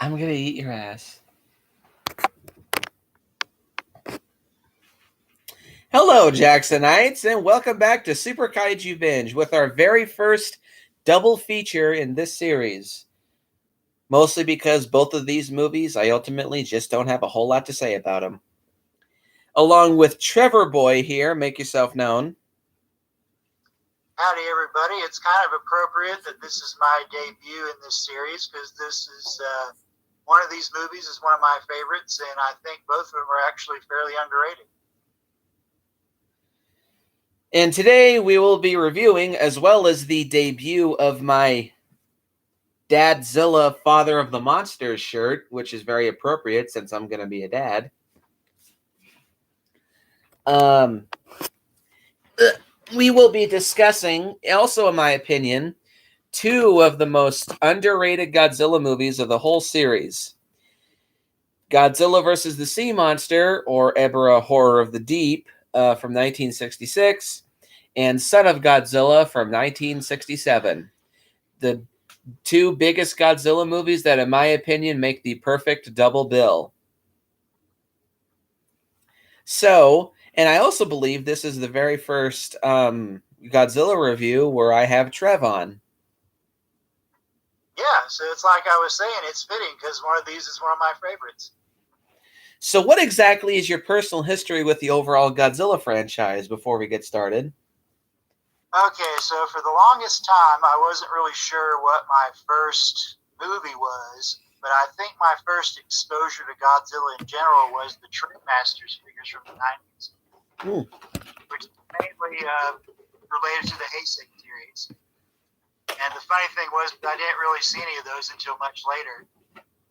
I'm gonna eat your ass. Hello, Jacksonites, and welcome back to Super Kaiju Binge with our very first double feature in this series. Mostly because both of these movies, I ultimately just don't have a whole lot to say about them. Along with Trevor Boy here, make yourself known. Howdy, everybody. It's kind of appropriate that this is my debut in this series because this is one of these movies is one of my favorites, and I think both of them are actually fairly underrated. And today we will be reviewing, as well as the debut of my Dadzilla Father of the Monsters shirt, which is very appropriate since I'm going to be a dad. We will be discussing, also in my opinion, two of the most underrated Godzilla movies of the whole series. Godzilla vs. the Sea Monster, or Ebirah Horror of the Deep, from 1966, and Son of Godzilla from 1967. The two biggest Godzilla movies that, in my opinion, make the perfect double bill. So, and I also believe this is the very first Godzilla review where I have Trev on. Yeah, so it's like I was saying, it's fitting because one of these is one of my favorites. So what exactly is your personal history with the overall Godzilla franchise before we get started? Okay, so for the longest time, I wasn't really sure what my first movie was, but I think my first exposure to Godzilla in general was the Trendmasters figures from the 90s, which is mainly related to the Heisei series. And the funny thing was, I didn't really see any of those until much later.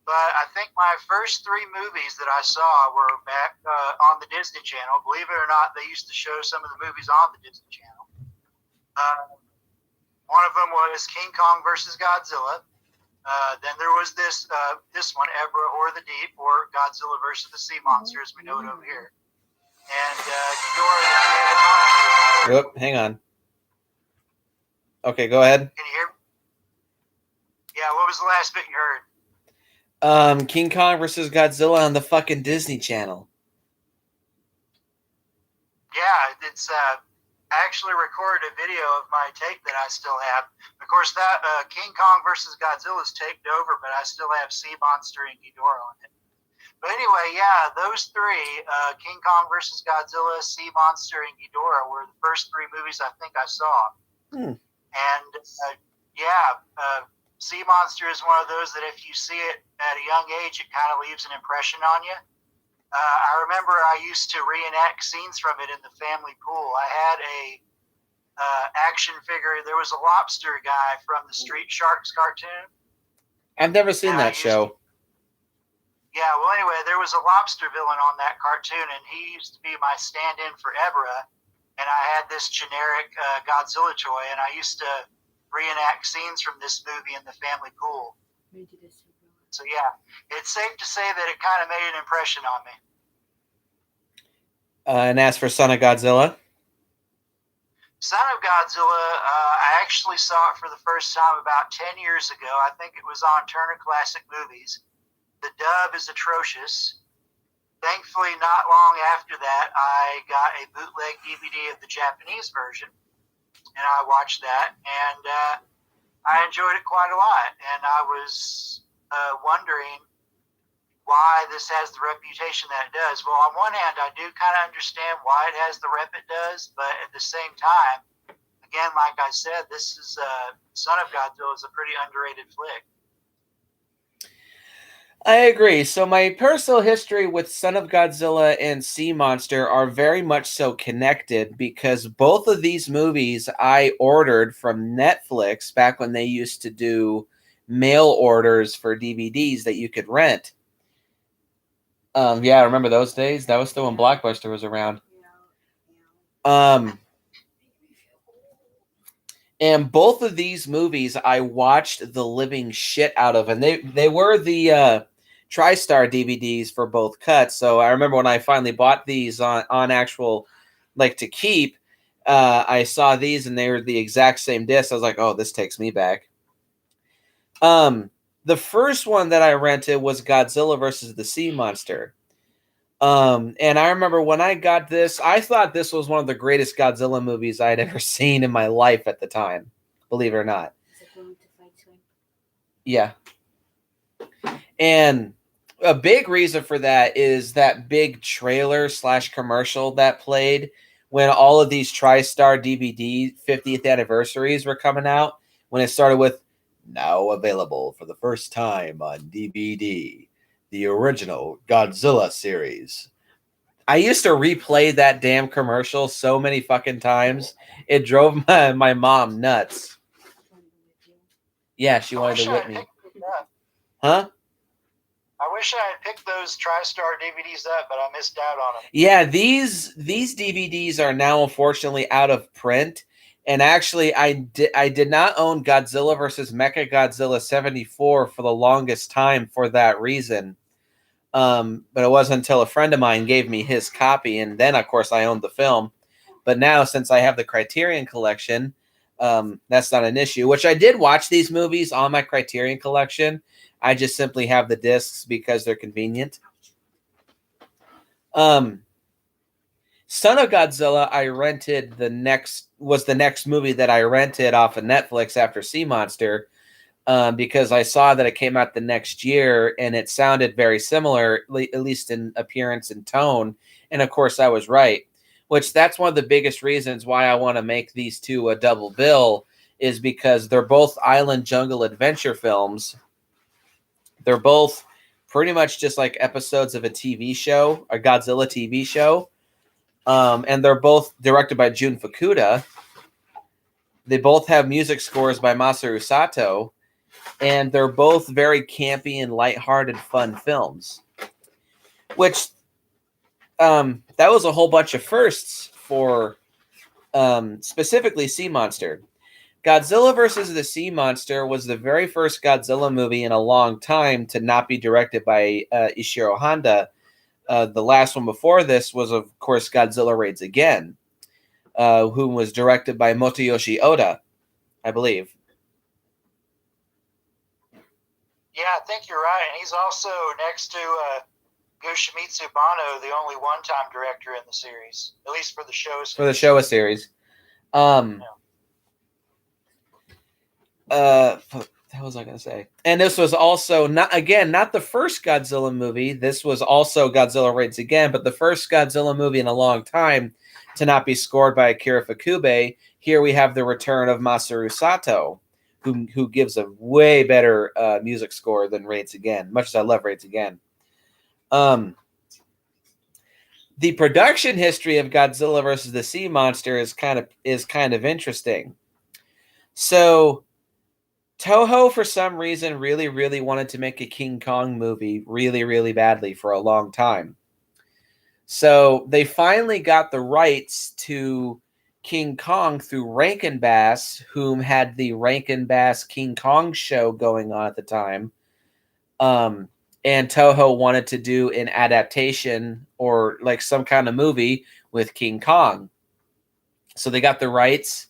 But I think my first three movies that I saw were back on the Disney Channel. Believe it or not, they used to show some of the movies on the Disney Channel. One of them was King Kong versus Godzilla. Then there was this one, Ebirah Horror of the Deep, or Godzilla versus the Sea Monster, as we know it over here. And Ghidorah. Oop, hang on. Okay, go ahead. Can you hear me? Yeah, what was the last bit you heard? King Kong versus Godzilla on the fucking Disney Channel. Yeah, it's I actually recorded a video of my take that I still have. Of course, that King Kong versus Godzilla is taped over, but I still have Sea Monster and Ghidorah on it. But anyway, yeah, those three, King Kong versus Godzilla, Sea Monster, and Ghidorah, were the first three movies I think I saw. And Sea Monster is one of those that if you see it at a young age, it kind of leaves an impression on you. I remember I used to reenact scenes from it in the family pool. I had a action figure. There was a lobster guy from the Street Sharks cartoon. I've never seen that show. Yeah, well, anyway, there was a lobster villain on that cartoon, and he used to be my stand-in for Ebirah. And I had this generic Godzilla toy, and I used to reenact scenes from this movie in the family pool. So yeah, it's safe to say that it kind of made an impression on me. And as for Son of Godzilla? Son of Godzilla, I actually saw it for the first time about 10 years ago. I think it was on Turner Classic Movies. The dub is atrocious. Thankfully, not long after that, I got a bootleg DVD of the Japanese version, and I watched that, and I enjoyed it quite a lot. And I was wondering why this has the reputation that it does. Well, on one hand, I do kind of understand why it has the rep it does, but at the same time, again, like I said, this is Son of Godzilla is a pretty underrated flick. I agree. So my personal history with Son of Godzilla and Sea Monster are very much so connected because both of these movies I ordered from Netflix back when they used to do mail orders for DVDs that you could rent. Yeah, I remember those days. That was still when Blockbuster was around. And both of these movies I watched the living shit out of, and they were the TriStar DVDs for both cuts. So I remember when I finally bought these on actual, like, to keep, I saw these and they were the exact same disc. I was like, oh, this takes me back. The first one that I rented was Godzilla versus the Sea Monster. And I remember when I got this, I thought this was one of the greatest Godzilla movies I'd ever seen in my life at the time, believe it or not. Is it going to fight soon? Yeah. And a big reason for that is that big trailer / commercial that played when all of these TriStar DVD 50th anniversaries were coming out, when it started with now available for the first time on DVD, the original Godzilla series. I used to replay that damn commercial so many fucking times. It drove my mom nuts. Yeah, she wanted to whip me. Huh? I wish I had picked those TriStar DVDs up, but I missed out on them. Yeah, these DVDs are now unfortunately out of print. And actually, I did not own Godzilla vs. Mechagodzilla 74 for the longest time for that reason. But it wasn't until a friend of mine gave me his copy, and then, of course, I owned the film. But now, since I have the Criterion Collection, that's not an issue. Which I did watch these movies on my Criterion Collection. I just simply have the discs because they're convenient. Son of Godzilla, I rented the next movie that I rented off of Netflix after Sea Monster, because I saw that it came out the next year and it sounded very similar, at least in appearance and tone. And of course, I was right. Which that's one of the biggest reasons why I want to make these two a double bill, is because they're both island jungle adventure films. They're both pretty much just like episodes of a TV show, a Godzilla TV show. And they're both directed by Jun Fukuda. They both have music scores by Masaru Sato. And they're both very campy and lighthearted, fun films. Which, that was a whole bunch of firsts for specifically Sea Monster. Godzilla vs. the Sea Monster was the very first Godzilla movie in a long time to not be directed by Ishiro Honda. The last one before this was, of course, Godzilla Raids Again, who was directed by Motoyoshi Oda, I believe. Yeah, I think you're right. And he's also next to Yoshimitsu Banno, the only one-time director in the series, at least for the Showa series. For the Showa series. What was I going to say? And this was also not the first Godzilla movie. This was also Godzilla Raids Again, but the first Godzilla movie in a long time to not be scored by Akira Fukube. Here we have the return of Masaru Sato, who gives a way better music score than Raids Again, much as I love Raids Again. The production history of Godzilla versus the Sea Monster is kind of interesting. So Toho, for some reason, really, really wanted to make a King Kong movie really, really badly for a long time. So they finally got the rights to King Kong through Rankin Bass, whom had the Rankin Bass King Kong show going on at the time. And Toho wanted to do an adaptation or like some kind of movie with King Kong. So they got the rights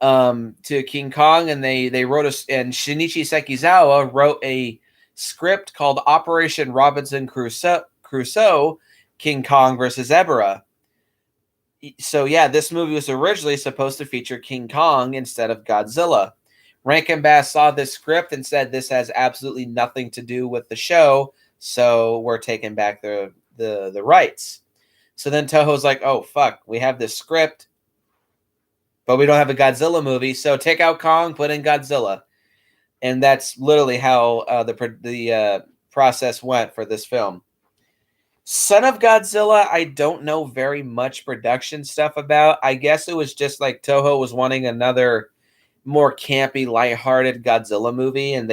to King Kong, and they wrote and Shinichi Sekizawa wrote a script called Operation Robinson Crusoe, King Kong versus Ebirah. So yeah, this movie was originally supposed to feature King Kong instead of Godzilla. Rankin Bass saw this script and said this has absolutely nothing to do with the show, so we're taking back the rights. So then Toho's like, oh fuck, we have this script, but we don't have a Godzilla movie, so take out Kong, put in Godzilla. And that's literally how the process went for this film. Son of Godzilla, I don't know very much production stuff about. I guess it was just like Toho was wanting another more campy, lighthearted Godzilla movie, and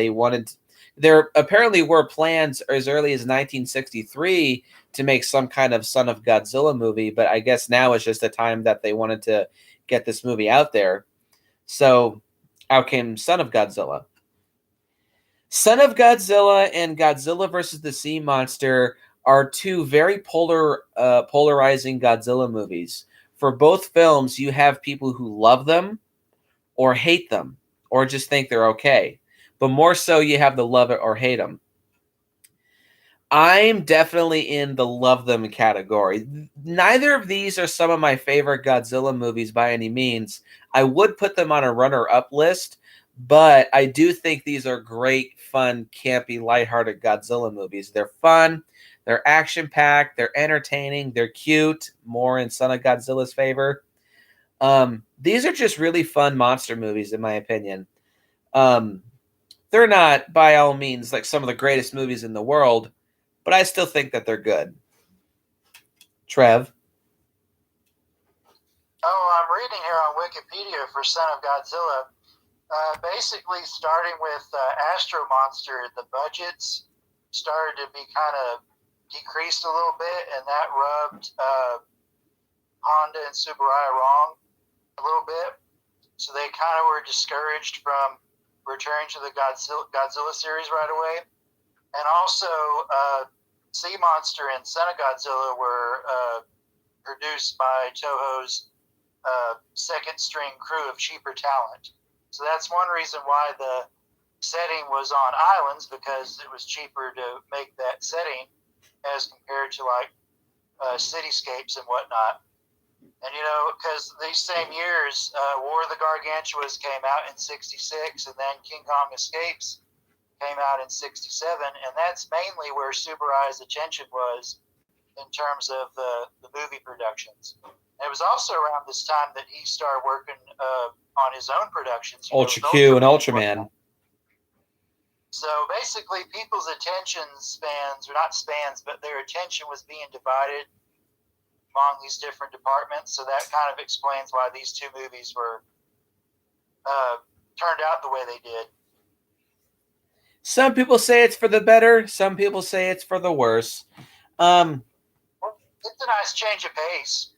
there apparently were plans as early as 1963 to make some kind of Son of Godzilla movie, but I guess now is just the time that they wanted to get this movie out there. So out came Son of Godzilla. Son of Godzilla and Godzilla versus the Sea Monster are two very polarizing Godzilla movies. For both films, you have people who love them or hate them or just think they're okay. but more so you have the love it or hate them. I'm definitely in the love them category. Neither of these are some of my favorite Godzilla movies by any means. I would put them on a runner-up list, but I do think these are great, fun, campy, lighthearted Godzilla movies. They're fun, they're action-packed, they're entertaining, they're cute, more in Son of Godzilla's favor. These are just really fun monster movies, in my opinion. They're not, by all means, like some of the greatest movies in the world, but I still think that they're good. Trev? Oh, I'm reading here on Wikipedia for Son of Godzilla. Basically, starting with Astro Monster, the budgets started to be kind of decreased a little bit, and that rubbed Honda and Tsuburaya wrong a little bit. So they kind of were discouraged from returning to the Godzilla series right away. And also, Sea Monster and Son of Godzilla were produced by Toho's second string crew of cheaper talent. So that's one reason why the setting was on islands, because it was cheaper to make that setting as compared to like cityscapes and whatnot. And because these same years, War of the Gargantuas came out in '66, and then King Kong Escapes came out in '67, and that's mainly where Tsuburaya's attention was in terms of the movie productions. And it was also around this time that he started working on his own productions. Ultra Q and Ultraman. So basically, people's attention spans, or not spans, but their attention was being divided among these different departments. So that kind of explains why these two movies were turned out the way they did. Some people say it's for the better. Some people say it's for the worse. Well, it's a nice change of pace.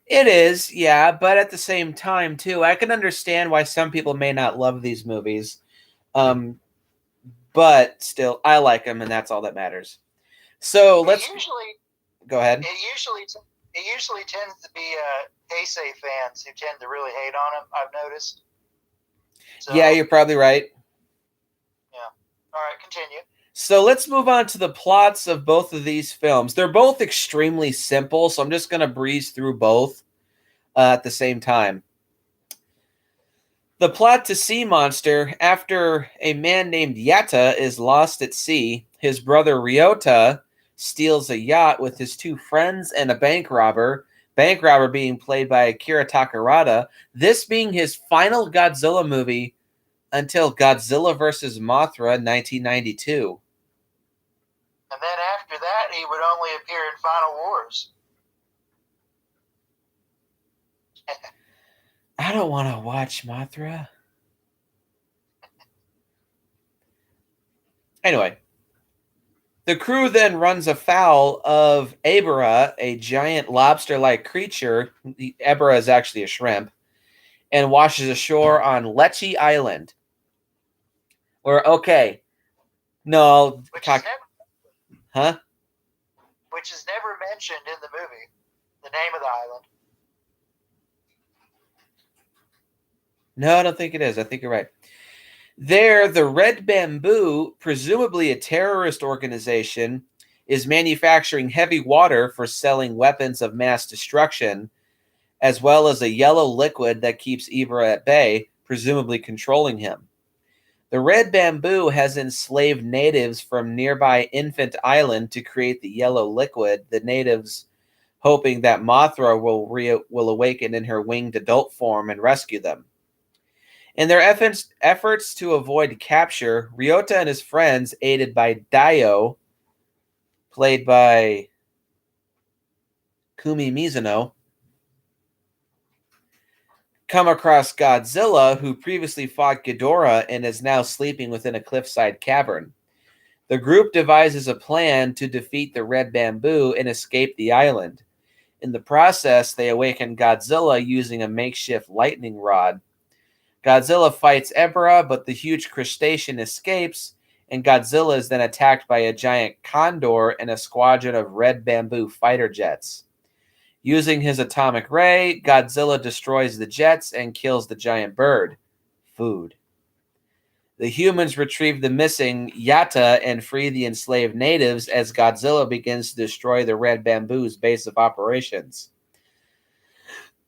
It is, yeah, but at the same time, too, I can understand why some people may not love these movies. But still, I like them, and that's all that matters. So let's go ahead. It usually tends to be Heisei fans who tend to really hate on him, I've noticed. So, yeah, you're probably right. Yeah. All right, continue. So let's move on to the plots of both of these films. They're both extremely simple, so I'm just going to breeze through both at the same time. The plot to Sea Monster: after a man named Yatta is lost at sea, his brother Ryota steals a yacht with his two friends and a bank robber being played by Akira Hirata, this being his final Godzilla movie until Godzilla vs. Mothra 1992. And then after that, he would only appear in Final Wars. I don't want to watch Mothra. Anyway, the crew then runs afoul of Ebera, a giant lobster-like creature. Ebera is actually a shrimp, and washes ashore on Lechi Island. Which is never mentioned in the movie, the name of the island. No, I don't think it is. I think you're right. There, the Red Bamboo, presumably a terrorist organization, is manufacturing heavy water for selling weapons of mass destruction, as well as a yellow liquid that keeps Ebera at bay, presumably controlling him. The Red Bamboo has enslaved natives from nearby Infant Island to create the yellow liquid, the natives hoping that Mothra will awaken in her winged adult form and rescue them. In their efforts to avoid capture, Ryota and his friends, aided by Dio, played by Kumi Mizuno, come across Godzilla, who previously fought Ghidorah and is now sleeping within a cliffside cavern. The group devises a plan to defeat the Red Bamboo and escape the island. In the process, they awaken Godzilla using a makeshift lightning rod. Godzilla fights Ebera, but the huge crustacean escapes, and Godzilla is then attacked by a giant condor and a squadron of Red Bamboo fighter jets. Using his atomic ray, Godzilla destroys the jets and kills the giant bird. Food. The humans retrieve the missing Yatta and free the enslaved natives as Godzilla begins to destroy the Red Bamboo's base of operations,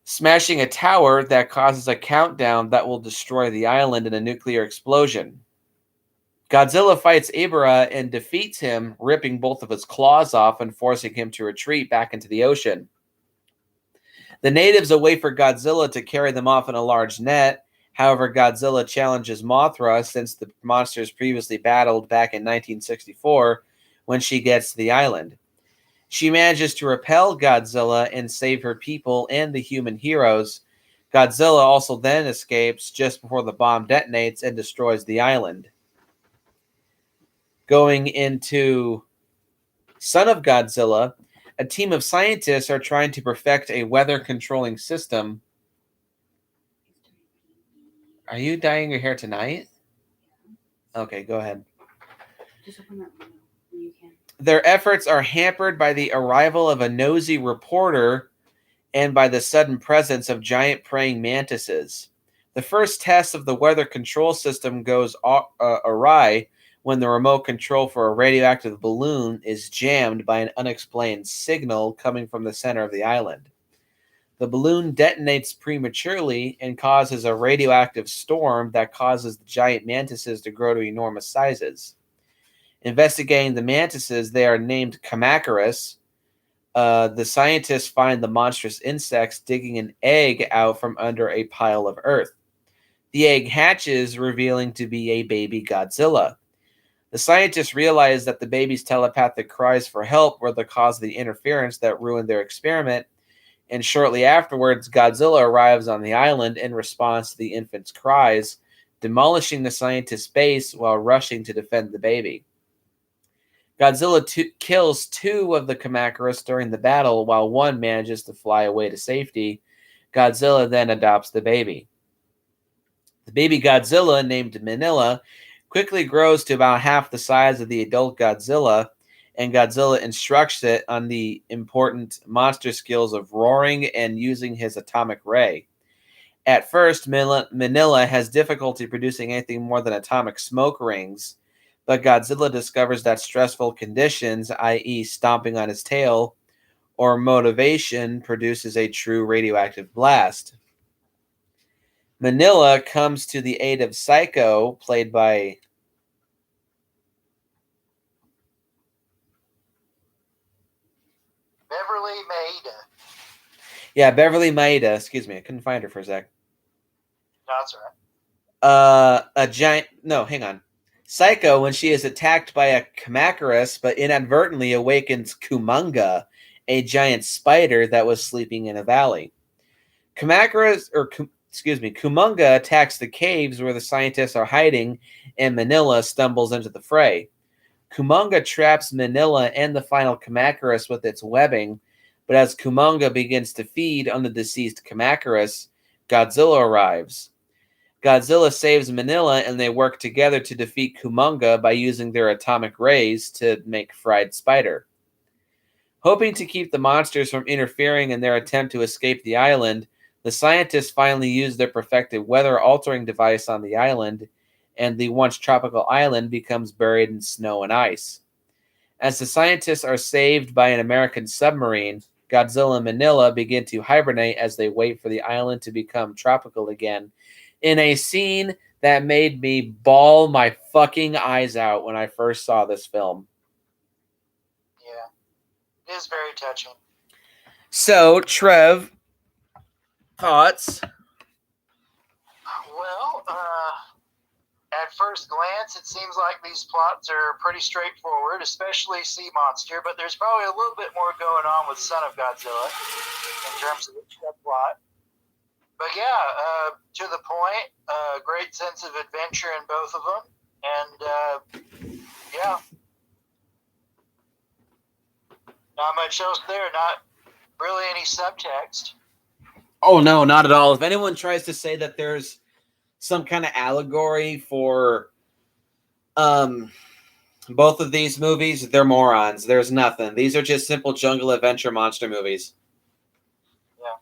smashing a tower that causes a countdown that will destroy the island in a nuclear explosion. Godzilla fights Ibara and defeats him, ripping both of his claws off and forcing him to retreat back into the ocean. The natives await for Godzilla to carry them off in a large net. However, Godzilla challenges Mothra, since the monsters previously battled back in 1964 when she gets to the island. She manages to repel Godzilla and save her people and the human heroes. Godzilla also then escapes just before the bomb detonates and destroys the island. Going into Son of Godzilla, a team of scientists are trying to perfect a weather controlling system. Are you dyeing your hair tonight? Okay, go ahead. Just open that window when you can. Their efforts are hampered by the arrival of a nosy reporter and by the sudden presence of giant praying mantises. The first test of the weather control system goes awry when the remote control for a radioactive balloon is jammed by an unexplained signal coming from the center of the island. The balloon detonates prematurely and causes a radioactive storm that causes the giant mantises to grow to enormous sizes. Investigating the mantises, they are named Kamacuras. The scientists find the monstrous insects digging an egg out from under a pile of earth. The egg hatches, revealing to be a baby Godzilla. The scientists realize that the baby's telepathic cries for help were the cause of the interference that ruined their experiment, and shortly afterwards, Godzilla arrives on the island in response to the infant's cries, demolishing the scientist's base while rushing to defend the baby. Godzilla kills two of the Kamacuras during the battle, while one manages to fly away to safety. Godzilla then adopts the baby. The baby Godzilla, named Manila, quickly grows to about half the size of the adult Godzilla, and Godzilla instructs it on the important monster skills of roaring and using his atomic ray. At first, Manila has difficulty producing anything more than atomic smoke rings, but Godzilla discovers that stressful conditions, i.e. stomping on his tail, or motivation, produces a true radioactive blast. Manila comes to the aid of Psycho, played by Beverly Maida. Yeah, Beverly Maida. Excuse me, I couldn't find her for a sec. No, that's all right. A giant. No, hang on. Psycho, when she is attacked by a Kamacuras, but inadvertently awakens Kumonga, a giant spider that was sleeping in a valley. Kumonga attacks the caves where the scientists are hiding, and Manila stumbles into the fray. Kumonga traps Manila and the final Kamacuras with its webbing, but as Kumonga begins to feed on the deceased Kamacuras, Godzilla arrives. Godzilla saves Manila, and they work together to defeat Kumonga by using their atomic rays to make fried spider. Hoping to keep the monsters from interfering in their attempt to escape the island, the scientists finally use their perfected weather-altering device on the island, and the once tropical island becomes buried in snow and ice. As the scientists are saved by an American submarine, Godzilla and Manila begin to hibernate as they wait for the island to become tropical again, in a scene that made me bawl my fucking eyes out when I first saw this film. Yeah, it is very touching. So, Trev, thoughts? Well, at first glance, it seems like these plots are pretty straightforward, especially Sea Monster, but there's probably a little bit more going on with Son of Godzilla in terms of the plot. But yeah, to the point, great sense of adventure in both of them, and yeah, not much else there, not really any subtext. Oh, no, not at all. If anyone tries to say that there's some kind of allegory for both of these movies, they're morons. There's nothing. These are just simple jungle adventure monster movies. Yeah.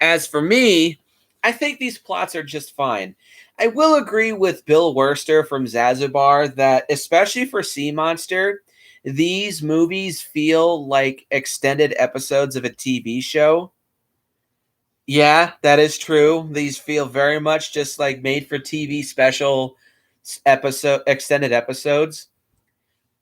As for me, I think these plots are just fine. I will agree with Bill Wurster from Zazubar that, especially for Sea Monster, these movies feel like extended episodes of a TV show. Yeah, that is true. These feel very much just like made for TV special extended episodes.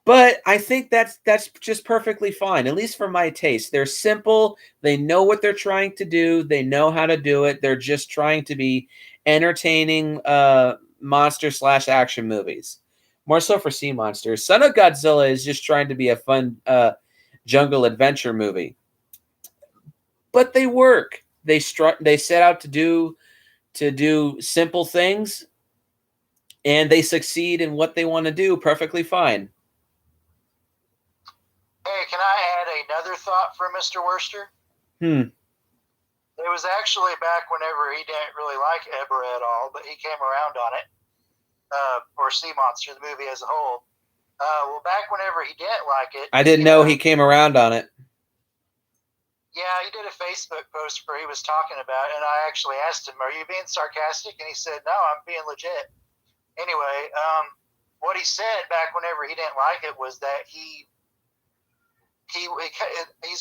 But I think that's just perfectly fine, at least for my taste. They're simple. They know what they're trying to do. They know how to do it. They're just trying to be entertaining monster / action movies. More so for Sea Monsters. Son of Godzilla is just trying to be a fun jungle adventure movie. But they work. They set out to do simple things, and they succeed in what they want to do perfectly fine. Hey, can I add another thought from Mr. Wurster? It was actually back whenever he didn't really like Ebra at all, but he came around on it, or Sea Monster, the movie as a whole. Well, back whenever he didn't like it... I didn't know he came around on it. Yeah, he did a Facebook post where he was talking about it, and I actually asked him, are you being sarcastic? And he said, no, I'm being legit. Anyway, what he said back whenever he didn't like it was that he's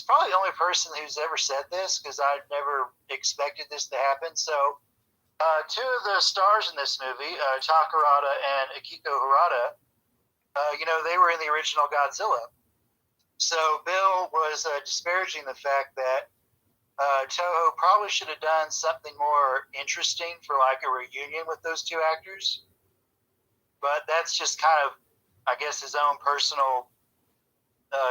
probably the only person who's ever said this, because I never expected this to happen. So two of the stars in this movie, Takarada and Akihiko Hirata, they were in the original Godzilla. So Bill was disparaging the fact that Toho probably should have done something more interesting for like a reunion with those two actors. But that's just kind of, I guess, his own personal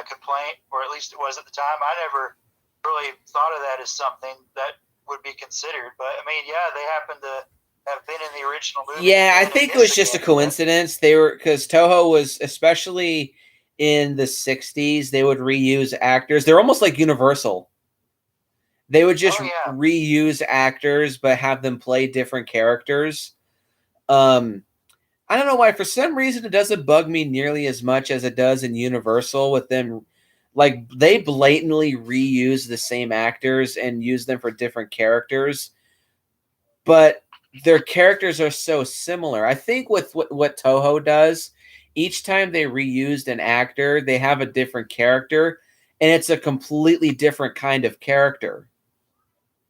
complaint, or at least it was at the time. I never really thought of that as something that would be considered, but I mean, yeah, they happen to have been in the original movie. Yeah, I think it was just a coincidence. They were, because Toho was, especially in the 60s, they would reuse actors. They're almost like Universal. They would just reuse actors, but have them play different characters. I don't know why. For some reason, it doesn't bug me nearly as much as it does in Universal with them. Like, they blatantly reuse the same actors and use them for different characters. But their characters are so similar. I think with what Toho does, each time they reused an actor, they have a different character, and it's a completely different kind of character.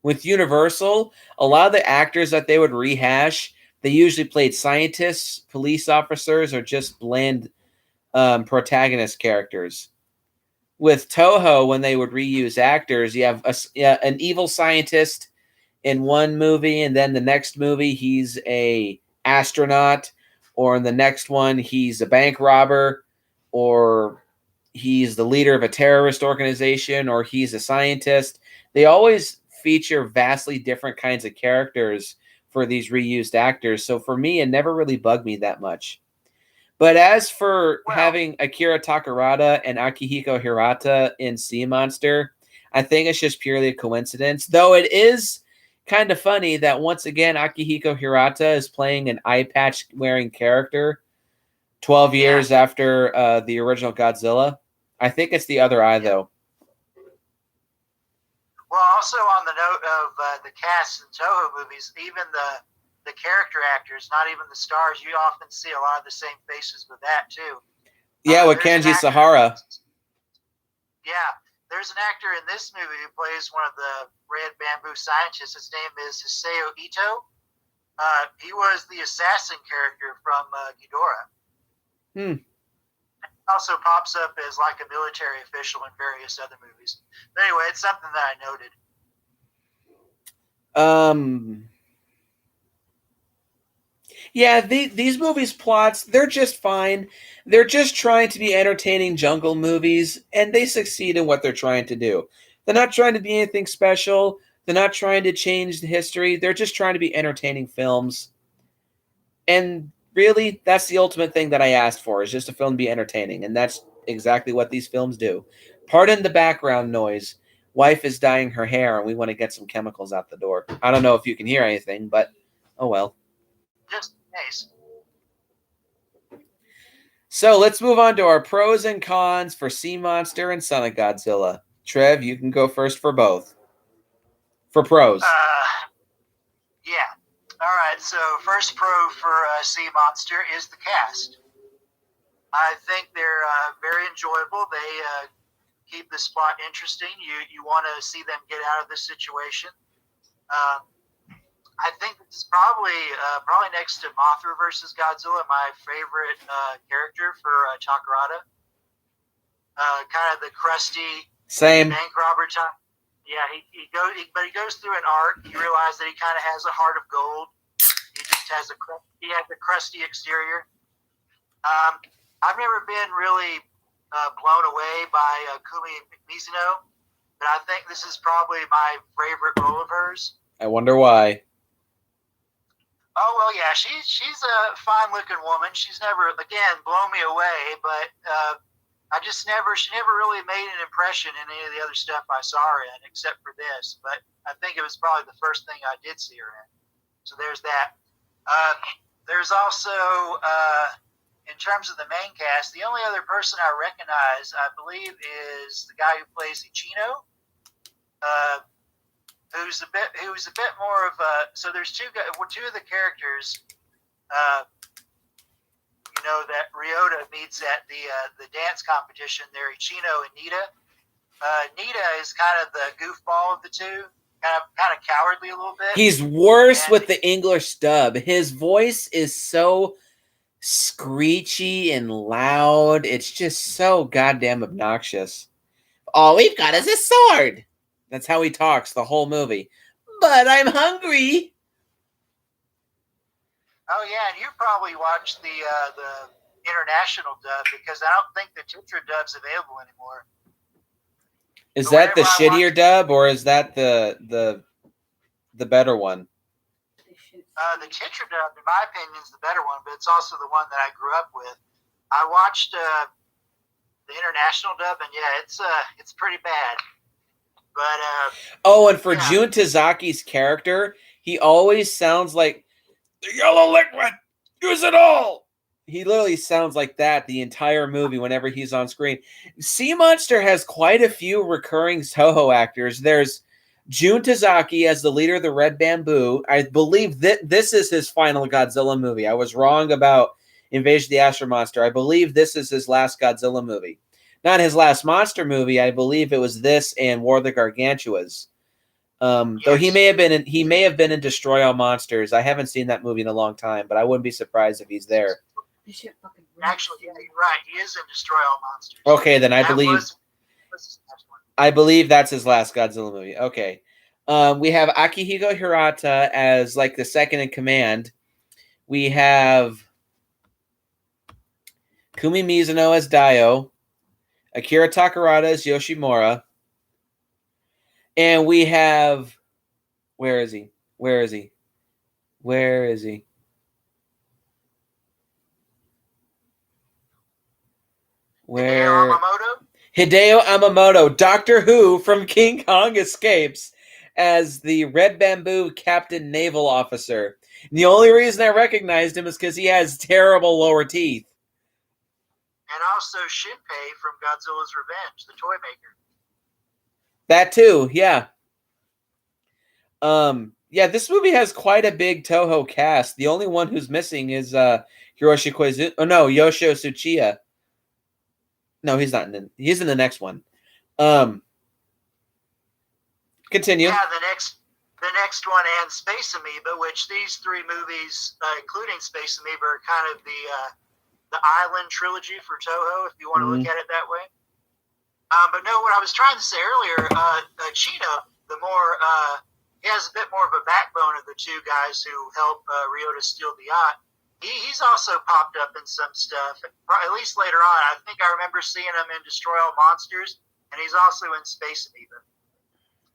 With Universal, a lot of the actors that they would rehash, they usually played scientists, police officers, or just bland protagonist characters. With Toho, when they would reuse actors, you have an evil scientist in one movie, and then the next movie he's a astronaut, or in the next one he's a bank robber, or he's the leader of a terrorist organization, or he's a scientist. They always feature vastly different kinds of characters for these reused actors. So for me, it never really bugged me that much. But as for having Akira Takarada and Akihiko Hirata in Sea Monster, I think it's just purely a coincidence. Though it is kind of funny that once again, Akihiko Hirata is playing an eye patch wearing character 12 years after the original Godzilla. I think it's the other eye, though. Well, also on the note of the cast in Toho movies, even the character actors, not even the stars, you often see a lot of the same faces with that, too. Yeah, with Kenji Sahara. Yeah, there's an actor in this movie who plays one of the red bamboo scientists. His name is Hisao Ito. He was the assassin character from Ghidorah. Also pops up as like a military official in various other movies. But anyway, it's something that I noted. Yeah, these movies' plots, they're just fine. They're just trying to be entertaining jungle movies, and they succeed in what they're trying to do. They're not trying to be anything special. They're not trying to change the history. They're just trying to be entertaining films. And really, that's the ultimate thing that I asked for, is just a film to be entertaining. And that's exactly what these films do. Pardon the background noise. Wife is dyeing her hair, and we want to get some chemicals out the door. I don't know if you can hear anything, but oh well. Just nice. So let's move on to our pros and cons for Sea Monster and Son of Godzilla. Trev, you can go first for both. For pros. Yeah, All right, so first pro for Sea Monster is the cast. I think they're very enjoyable. They keep this plot interesting. You want to see them get out of this situation. I think this is probably next to Mothra versus Godzilla, my favorite character for Takarada. Kind of the crusty Same. bank robber type. Yeah, he goes through an arc. You realize that he kind of has a heart of gold. He just has a crusty exterior. I've never been really blown away by Kumi Mizuno, but I think this is probably my favorite role of hers. I wonder why. Oh well, yeah, she's a fine-looking woman. She's never blown me away, but she never really made an impression in any of the other stuff I saw her in, except for this. But I think it was probably the first thing I did see her in. So there's that. There's also, in terms of the main cast, the only other person I recognize, I believe, is the guy who plays Ichino, who's a bit more of a. So there's two of the characters. That Ryota meets at the dance competition there, Ichino and Nita. Nita is kind of the goofball of the two, kind of cowardly a little bit. He's worse with the English dub. His voice is so screechy and loud. It's just so goddamn obnoxious. All we've got is a sword. That's how he talks the whole movie. But I'm hungry. Oh yeah, and you probably watched the international dub because I don't think the Titra dub's available anymore. Is that the shittier dub or is that the better one? The Titra dub, in my opinion, is the better one, but it's also the one that I grew up with. I watched the international dub, and yeah, it's pretty bad. But and for Jun Tazaki's character, he always sounds like the yellow liquid. Use it all. He literally sounds like that the entire movie whenever he's on screen. Sea Monster has quite a few recurring Toho actors. There's Jun Tazaki as the leader of the Red Bamboo. I believe that this is his final Godzilla movie. I was wrong about Invasion of the Astro Monster. I believe this is his last Godzilla movie. Not his last monster movie. I believe it was this and War of the Gargantuas. Though he may have been in Destroy All Monsters. I haven't seen that movie in a long time, but I wouldn't be surprised if he's there. Actually, yeah, you're right. He is in Destroy All Monsters. Okay, then I believe that's his last Godzilla movie. Okay. We have Akihiko Hirata as like the second in command. We have Kumi Mizuno as Dio. Akira Takarada as Yoshimura. And we have... Where is he? Hideo Yamamoto, Doctor Who from King Kong Escapes, as the Red Bamboo Captain Naval Officer. And the only reason I recognized him is because he has terrible lower teeth. And also Shinpei from Godzilla's Revenge, the toy maker. That too, yeah. Yeah, this movie has quite a big Toho cast. The only one who's missing is Hiroshi Koizumi. Oh no, Yoshio Tsuchiya. No, he's not he's in the next one. Continue. Yeah, the next one, and Space Amoeba, which these three movies, including Space Amoeba, are kind of the Island trilogy for Toho, if you want to look at it that way. But no, what I was trying to say earlier, Chino, he has a bit more of a backbone of the two guys who help Ryota steal the yacht. He's also popped up in some stuff, at least later on. I think I remember seeing him in Destroy All Monsters, and he's also in Space Amoeba.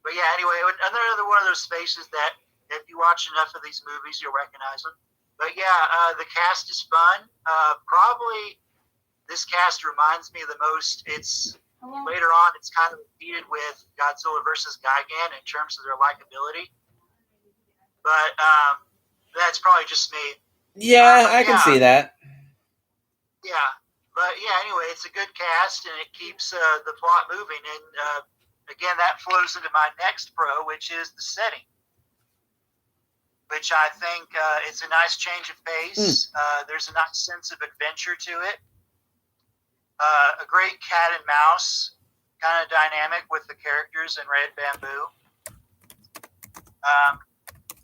But yeah, anyway, another one of those spaces that if you watch enough of these movies, you'll recognize them. But yeah, the cast is fun. Probably this cast reminds me the most. Later on, it's kind of competed with Godzilla versus Gigan in terms of their likability. But that's probably just me. Yeah, I can see that. Yeah, but yeah, anyway, it's a good cast, and it keeps the plot moving. And, again, that flows into my next pro, which is the setting. which I think it's a nice change of pace. There's a nice sense of adventure to it. A great cat and mouse kind of dynamic with the characters in Red Bamboo.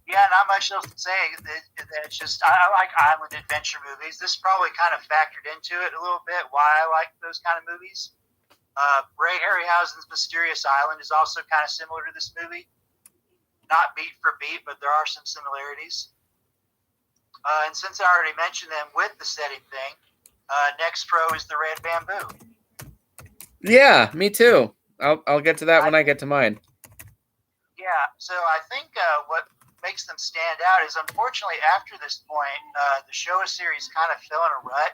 Yeah, not much else to say. It's just I like island adventure movies. This probably kind of factored into it a little bit why I like those kind of movies. Ray Harryhausen's Mysterious Island is also kind of similar to this movie. Not beat for beat, but there are some similarities. And since I already mentioned them with the setting thing, next pro is the Red Bamboo. Yeah, me too. I'll get to that when I get to mine. Yeah, so I think what makes them stand out is, unfortunately, after this point, the Showa series kind of fell in a rut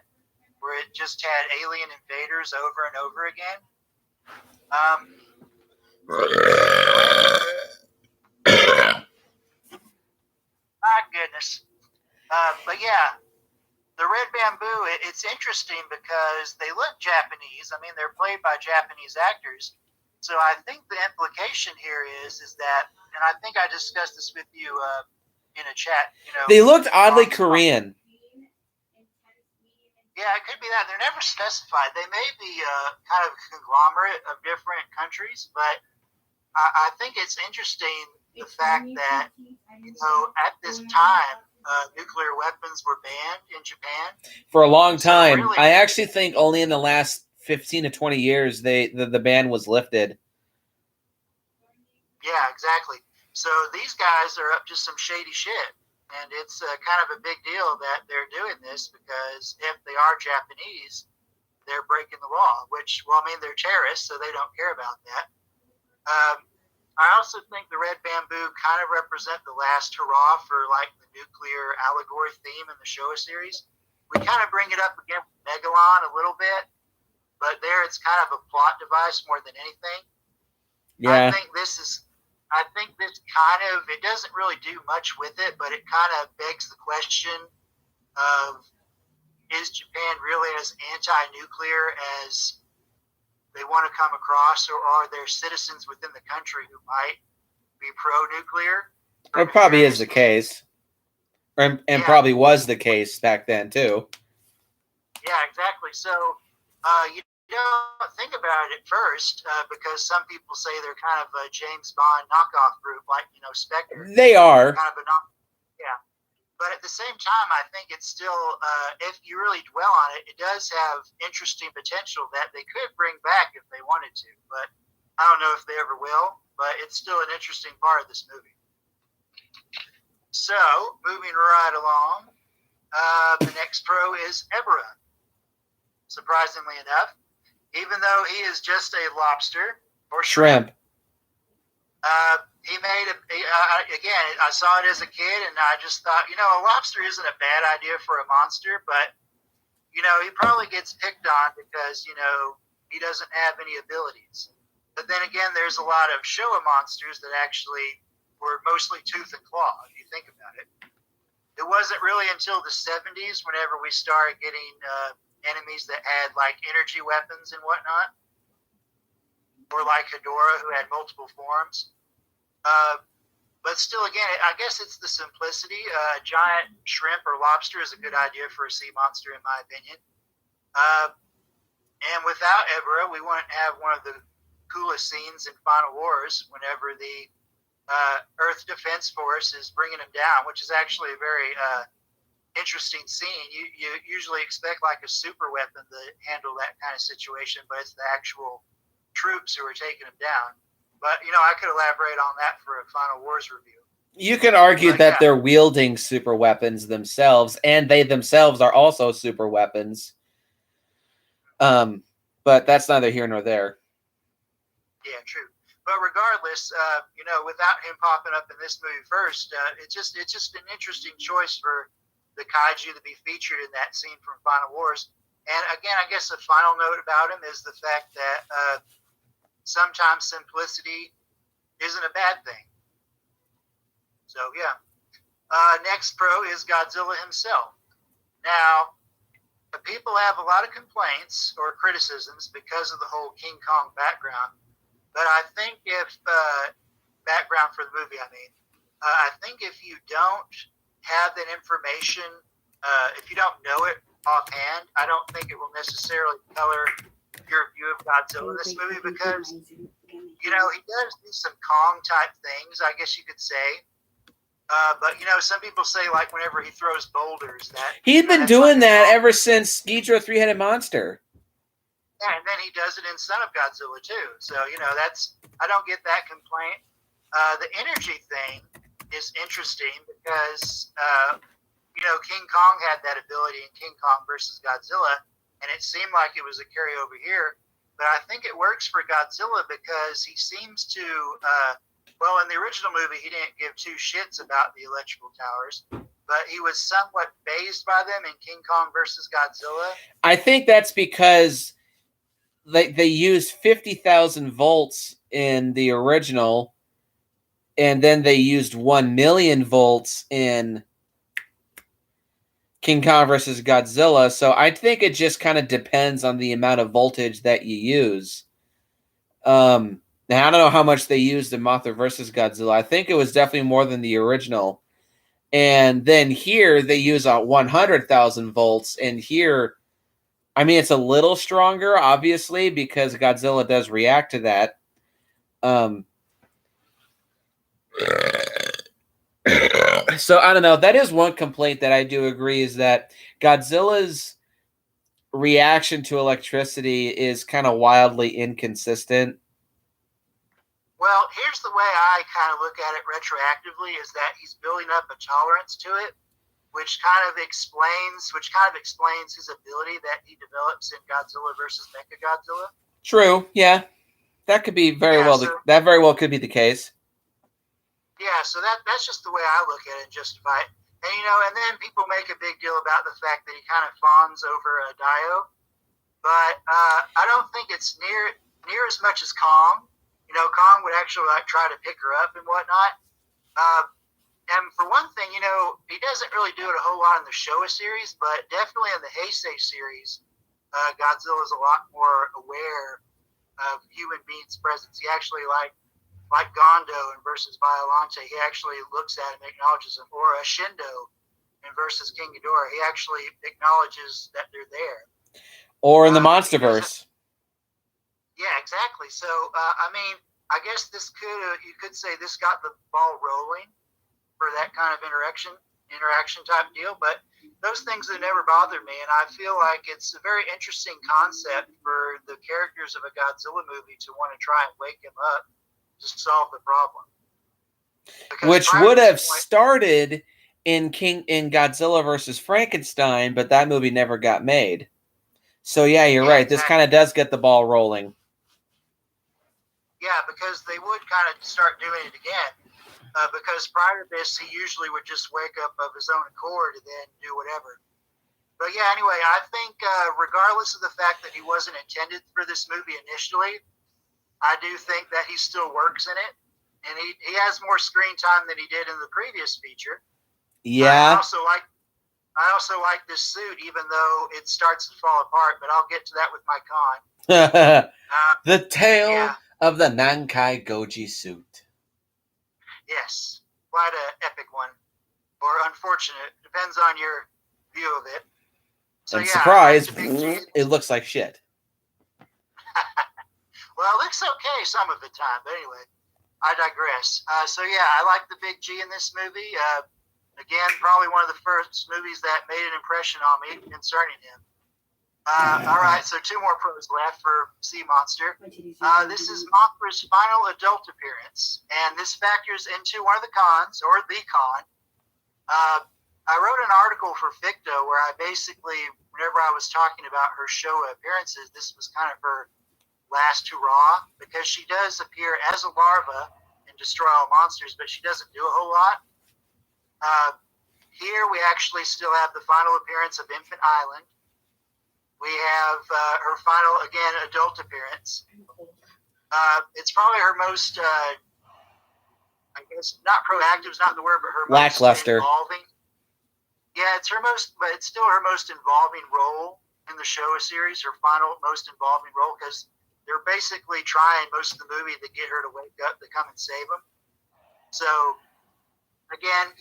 where it just had alien invaders over and over again. My goodness. But yeah, the Red Bamboo, it's interesting because they look Japanese. I mean, they're played by Japanese actors. So I think the implication here is that, and I think I discussed this with you in a chat. They looked oddly Korean. Yeah, it could be that. They're never specified. They may be kind of a conglomerate of different countries, but I think it's interesting the fact that, at this time, nuclear weapons were banned in Japan. For a long time. So really, I actually think only in the last 15 to 20 years the ban was lifted. Yeah, exactly. So these guys are up to some shady shit. And it's kind of a big deal that they're doing this because if they are Japanese, they're breaking the law, which, well, I mean, they're terrorists, so they don't care about that. I also think the Red Bamboo kind of represent the last hurrah for, like, the nuclear allegory theme in the Showa series. We kind of bring it up again with Megalon a little bit, but there it's kind of a plot device more than anything. Yeah. I think this kind of, it doesn't really do much with it, but it kind of begs the question of, is Japan really as anti-nuclear as they want to come across, or are there citizens within the country who might be pro-nuclear? It probably is the case. And Yeah. Probably was the case back then, too. Yeah, exactly. So you don't think about it at first because some people say they're kind of a James Bond knockoff group, like, Spectre. They are. Kind of yeah. But at the same time, I think it's still, if you really dwell on it, it does have interesting potential that they could bring back if they wanted to. But I don't know if they ever will, but it's still an interesting part of this movie. So, moving right along, the next pro is Ebra. Surprisingly enough, even though he is just a lobster or shrimp. He made again, I saw it as a kid, and I just thought, a lobster isn't a bad idea for a monster, but, he probably gets picked on because, he doesn't have any abilities. But then again, there's a lot of Showa monsters that actually were mostly tooth and claw, if you think about it. It wasn't really until the 70s, whenever we started getting enemies that had, like, energy weapons and whatnot, or like Hedorah, who had multiple forms. But still, again, I guess it's the simplicity. A giant shrimp or lobster is a good idea for a sea monster, in my opinion. And without Ebra, we wouldn't have one of the coolest scenes in Final Wars whenever the Earth Defense Force is bringing him down, which is actually a very interesting scene. You usually expect like a super weapon to handle that kind of situation, but it's the actual troops who are taking him down. But, I could elaborate on that for a Final Wars review. You can argue that they're wielding super weapons themselves, and they themselves are also super weapons. But that's neither here nor there. Yeah, true. But regardless, without him popping up in this movie first, it's just an interesting choice for the kaiju to be featured in that scene from Final Wars. And again, I guess a final note about him is the fact that sometimes simplicity isn't a bad thing. So, yeah. Next pro is Godzilla himself. Now, the people have a lot of complaints or criticisms because of the whole King Kong background. But I think if background for the movie, I think if you don't have that information, if you don't know it offhand, I don't think it will necessarily color your view of Godzilla in this movie because, he does do some Kong type things, I guess you could say. But some people say like whenever he throws boulders, that He's been that's doing like that ever since Ghidorah Three-Headed Monster. Yeah, and then he does it in Son of Godzilla too. So that's I don't get that complaint. The energy thing is interesting because King Kong had that ability in King Kong versus Godzilla, and it seemed like it was a carryover here. But I think it works for Godzilla because he seems to. Well, in the original movie, he didn't give two shits about the electrical towers, but he was somewhat fazed by them in King Kong versus Godzilla. I think that's because they used 50,000 volts in the original, and then they used 1 million volts in King Kong versus Godzilla. So I think it just kind of depends on the amount of voltage that you use. Now, I don't know how much they used in Mothra versus Godzilla. I think it was definitely more than the original. And then here they use 100,000 volts. And here, I mean, it's a little stronger, obviously, because Godzilla does react to that. So I don't know. That is one complaint that I do agree is that Godzilla's reaction to electricity is kind of wildly inconsistent. Well, here's the way I kind of look at it retroactively is that he's building up a tolerance to it, which kind of explains his ability that he develops in Godzilla versus Mechagodzilla. True, yeah. That could be that very well could be the case. Yeah, so that's just the way I look at it and justify it. And then people make a big deal about the fact that he kind of fawns over Dio, but I don't think it's near as much as Kong. Kong would actually try to pick her up and whatnot. And for one thing, he doesn't really do it a whole lot in the Showa series, but definitely in the Heisei series, Godzilla is a lot more aware of human beings' presence. He actually, like Gondo in versus Violante, he actually looks at him, acknowledges him. Or Shindo in versus King Ghidorah, he actually acknowledges that they're there. Or in the Monsterverse. Yeah, exactly. So, I guess you could say this got the ball rolling for that kind of interaction type deal, but those things have never bothered me, and I feel like it's a very interesting concept for the characters of a Godzilla movie to want to try and wake him up to solve the problem. Which would have started in Godzilla versus Frankenstein, but that movie never got made. So yeah, you're right. Exactly. This kind of does get the ball rolling. Yeah, because they would kind of start doing it again. Because prior to this, he usually would just wake up of his own accord and then do whatever. But yeah, anyway, I think regardless of the fact that he wasn't intended for this movie initially, I do think that he still works in it. And he has more screen time than he did in the previous feature. Yeah. I also like this suit, even though it starts to fall apart, but I'll get to that with my con. The tale of the Nankai Goji suit. Yes, quite an epic one. Or unfortunate. Depends on your view of it. So, and surprise, it looks like shit. Well, it looks okay some of the time, but anyway, I digress. So yeah, I like the Big G in this movie. Again, probably one of the first movies that made an impression on me concerning him. All right, so two more pros left for Sea Monster. This is Mothra's final adult appearance, and this factors into one of the cons, or the con. I wrote an article for Ficto where I basically, whenever I was talking about her show appearances, this was kind of her last hurrah, because she does appear as a larva and destroy all monsters, but she doesn't do a whole lot. Here we actually still have the final appearance of Infant Island. We have her final, again, adult appearance. It's probably her most, I guess, not proactive is not the word, but her lackluster. Most involving. Yeah, it's her most, but it's still her most involving role in the Showa series, her final most involving role, because they're basically trying most of the movie to get her to wake up to come and save them. So, again,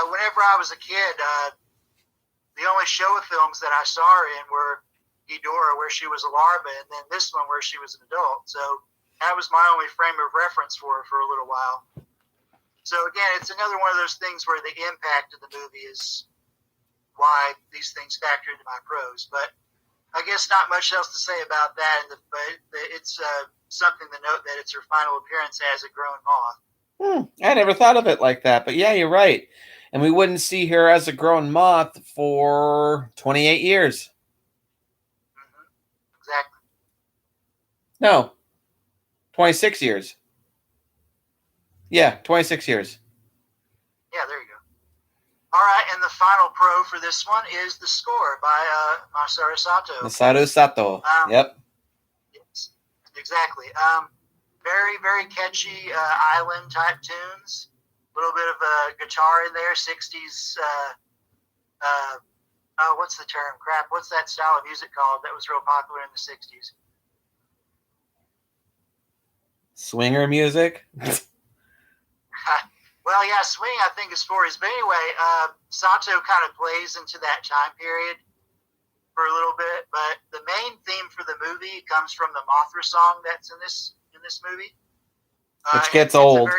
whenever I was a kid, the only Showa films that I saw her in were Ghidorah, where she was a larva, and then this one where she was an adult. So that was my only frame of reference for her for a little while. So again, it's another one of those things where the impact of the movie is why these things factor into my prose. But I guess not much else to say about that. But it's something to note that it's her final appearance as a grown moth. I never thought of it like that, but yeah, you're right. And we wouldn't see her as a grown moth for 28 years. Mm-hmm. Exactly. No, 26 years. Yeah, 26 years. Yeah, there you go. All right, and the final pro for this one is the score by Masaru Sato. Masaru Sato. Yep. Yes, exactly. Very, very catchy island type tunes. A little bit of a guitar in there, 60s. What's the term? Crap. What's that style of music called that was real popular in the 60s? Swinger music. Well, yeah, swing I think is for his. But anyway, Sato kind of plays into that time period for a little bit. But the main theme for the movie comes from the Mothra song that's in this movie, Which gets old.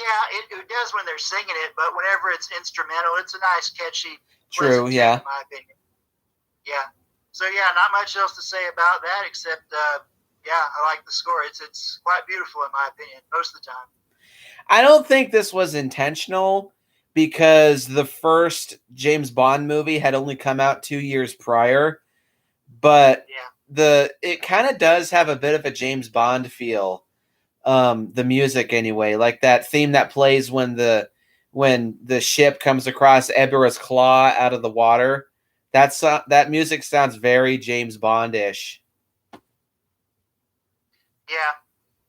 It does when they're singing it, but whenever it's instrumental, it's a nice, catchy. True, yeah. In my opinion. Yeah. So yeah, not much else to say about that except, I like the score. It's quite beautiful in my opinion most of the time. I don't think this was intentional because the first James Bond movie had only come out 2 years prior, but it kind of does have a bit of a James Bond feel. The music anyway, like that theme that plays when the ship comes across Ebera's claw out of the water. That music sounds very James Bond-ish. Yeah.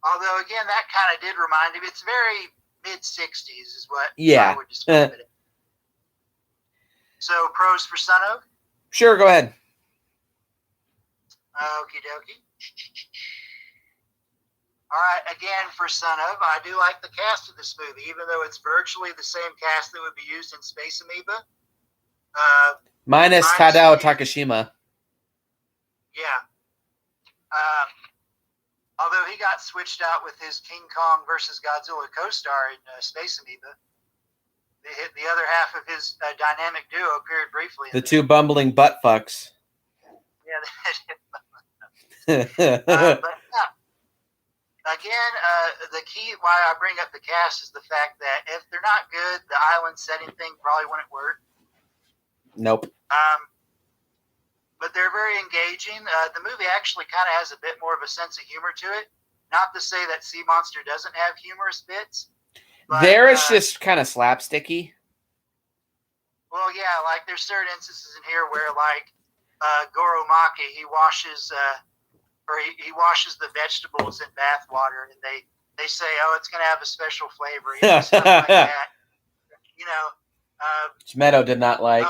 Although, again, that kind of did remind me. It's very mid-60s is what I would describe it. So, pros for Son of? Sure, go ahead. Okie dokie. All right, again, for Son of, I do like the cast of this movie, even though it's virtually the same cast that would be used in Space Amoeba. Minus Tadao Takashima. Yeah. Although he got switched out with his King Kong versus Godzilla co-star in Space Amoeba. The other half of his dynamic duo appeared briefly. The two bumbling butt fucks. Yeah. But yeah. Again, the key why I bring up the cast is the fact that if they're not good, the island setting thing probably wouldn't work. Nope. But they're very engaging. The movie actually kind of has a bit more of a sense of humor to it. Not to say that Sea Monster doesn't have humorous bits. But, it's just kind of slapsticky. Well, yeah, like there's certain instances in here where, like, Goro Maki, he washes the vegetables in bath water, and they say, oh, it's going to have a special flavor, stuff like that. Meadow did not like.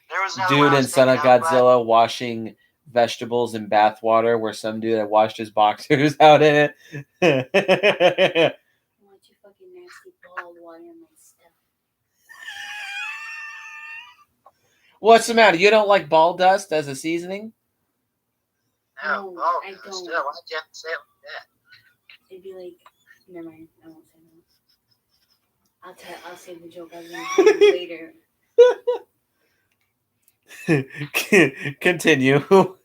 There was dude in Son of Godzilla washing vegetables in bath water where some dude had washed his boxers out in it. I want your fucking nasty bald water in my stuff. What's the matter? You don't like ball dust as a seasoning? No, I don't. Still, why'd you have to say it like that? It'd be like, never mind, I won't say that. I'll say the joke I was going to tell you later. Continue. Oh,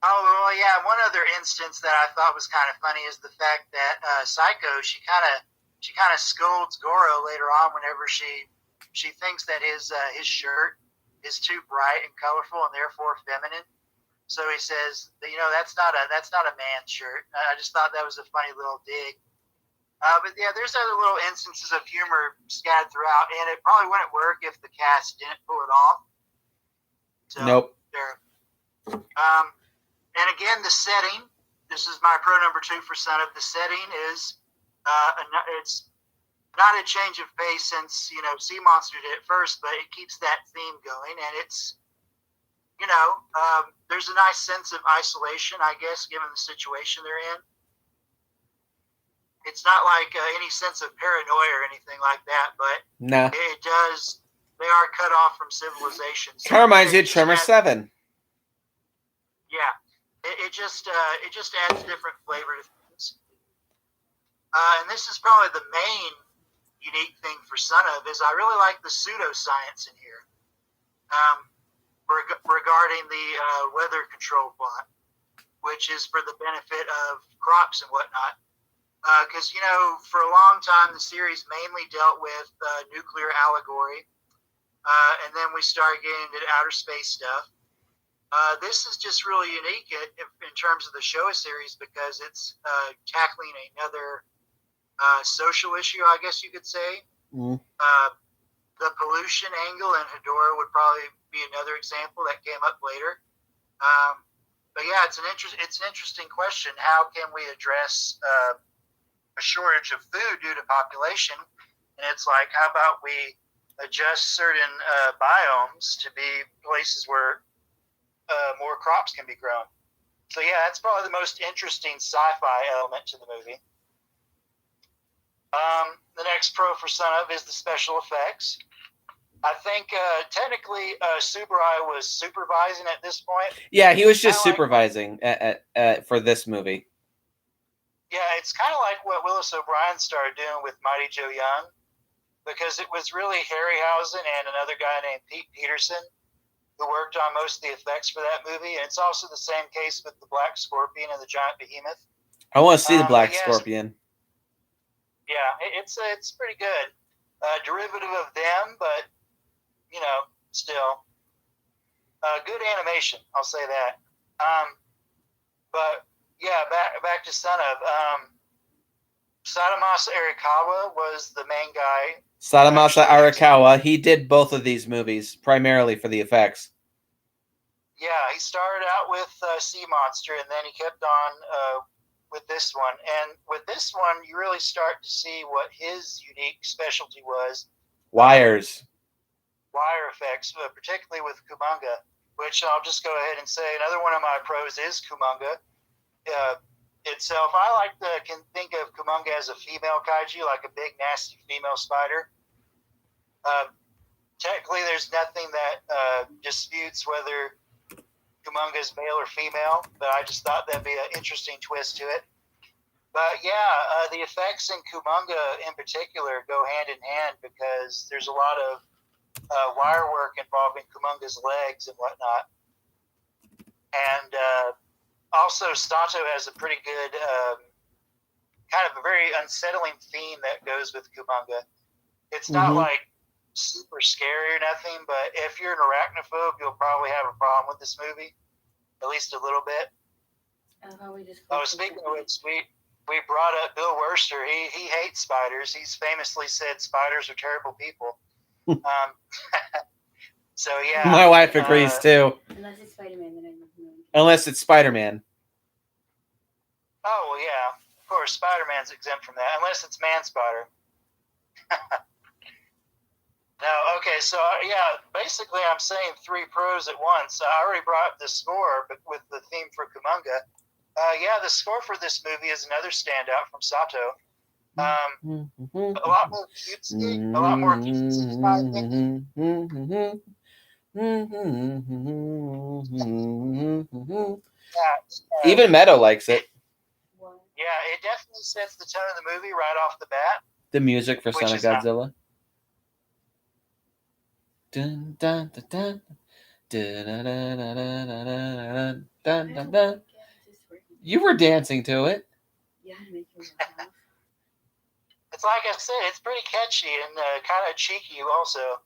well, yeah. One other instance that I thought was kind of funny is the fact that Psycho, she kind of scolds Goro later on whenever she thinks that his shirt is too bright and colorful and therefore feminine. So he says, that's not a man's shirt. I just thought that was a funny little dig. But yeah, there's other little instances of humor scattered throughout, and it probably wouldn't work if the cast didn't pull it off. So, nope. There. And again, the setting. This is my pro number 2 for Son of. The setting is it's not a change of pace since Sea Monster did it first, but it keeps that theme going, and it's there's a nice sense of isolation, I guess, given the situation they're in. It's not like any sense of paranoia or anything like that, but No. it does. They are cut off from civilization. So Kind of reminds you it of just Tremor adds- 7. Yeah, it just adds different flavor to things. And this is probably the main unique thing for Son of is I really like the pseudoscience in here regarding the weather control plot, which is for the benefit of crops and whatnot. Because, for a long time, the series mainly dealt with nuclear allegory, and then we started getting into outer space stuff. This is just really unique in terms of the Showa series because it's tackling another social issue, I guess you could say. Mm. The pollution angle in Hedora would probably be another example that came up later. But yeah, it's an interesting question. How can we address a shortage of food due to population? And it's like, how about we adjust certain biomes to be places where more crops can be grown? So yeah, that's probably the most interesting sci-fi element to the movie. The next pro for Son of is the special effects. I think technically Subarai was supervising at this point. Yeah, he was just supervising for this movie. Yeah, it's kind of like what Willis O'Brien started doing with Mighty Joe Young, because it was really Harryhausen and another guy named Pete Peterson who worked on most of the effects for that movie. And it's also the same case with the Black Scorpion and the Giant Behemoth. I want to see the Black Scorpion. Yeah, it's pretty good. Derivative of them, but still good animation. I'll say that. But yeah, back to Son of Sadamasa Arikawa was the main guy. Sadamasa Arikawa, he did both of these movies primarily for the effects. Yeah, he started out with Sea Monster, and then he kept on with this one. And with this one, you really start to see what his unique specialty was. Wires. Wire effects, particularly with Kumonga, which I'll just go ahead and say another one of my pros is Kumonga itself. I can think of Kumonga as a female kaiju, like a big, nasty female spider. Technically, there's nothing that disputes whether Kumonga is male or female, but I just thought that'd be an interesting twist to it. But yeah, the effects in Kumonga in particular go hand in hand because there's a lot of wire work involving Kumonga's legs and whatnot. And also, Sato has a pretty good, kind of a very unsettling theme that goes with Kumonga. It's not like super scary or nothing, but if you're an arachnophobe, you'll probably have a problem with this movie, at least a little bit. Speaking of which, we brought up Bill Wurster. He hates spiders. He's famously said spiders are terrible people. So yeah, my wife agrees too. Unless it's Spider-Man, then I don't know. Unless it's Spider-Man. Oh well, yeah, of course, Spider-Man's exempt from that, unless it's Man-Spider. No, okay, so yeah, basically I'm saying three pros at once. I already brought up the score, but with the theme for Kumonga. Yeah, the score for this movie is another standout from Sato. A lot more cutesy, I think. Even Meadow likes it. Yeah, it definitely sets the tone of the movie right off the bat. The music for Son of Godzilla. Dun, dun, dun, dun. Dun, dun, dun, dun, dun, dun, dun, dun. You were dancing to it. Yeah, it's like I said, it's pretty catchy and kind of cheeky also.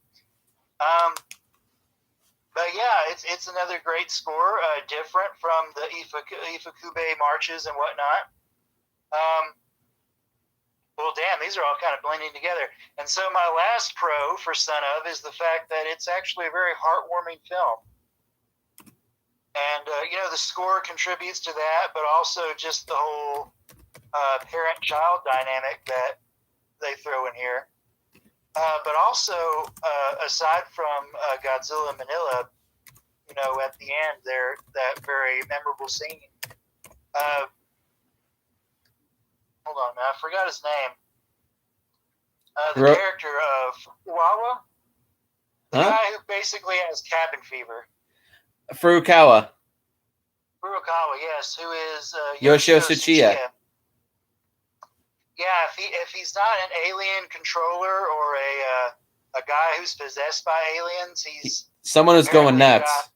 But yeah, it's another great score, different from the Ifukube marches and whatnot. Well, damn, these are all kind of blending together. And so my last pro for Son of is the fact that it's actually a very heartwarming film. And, the score contributes to that, but also just the whole parent-child dynamic that they throw in here. But also, aside from Godzilla Manila, at the end there, that very memorable scene. Hold on a I forgot his name. The Ro- character of Fukuawa, the Huh? guy who basically has cabin fever. Furukawa. Furukawa, yes, who is Yoshio Yoshio Tsuchiya. Tsuchiya. Yeah, if he's not an alien controller or a guy who's possessed by aliens, he's Someone who's going apparently nuts.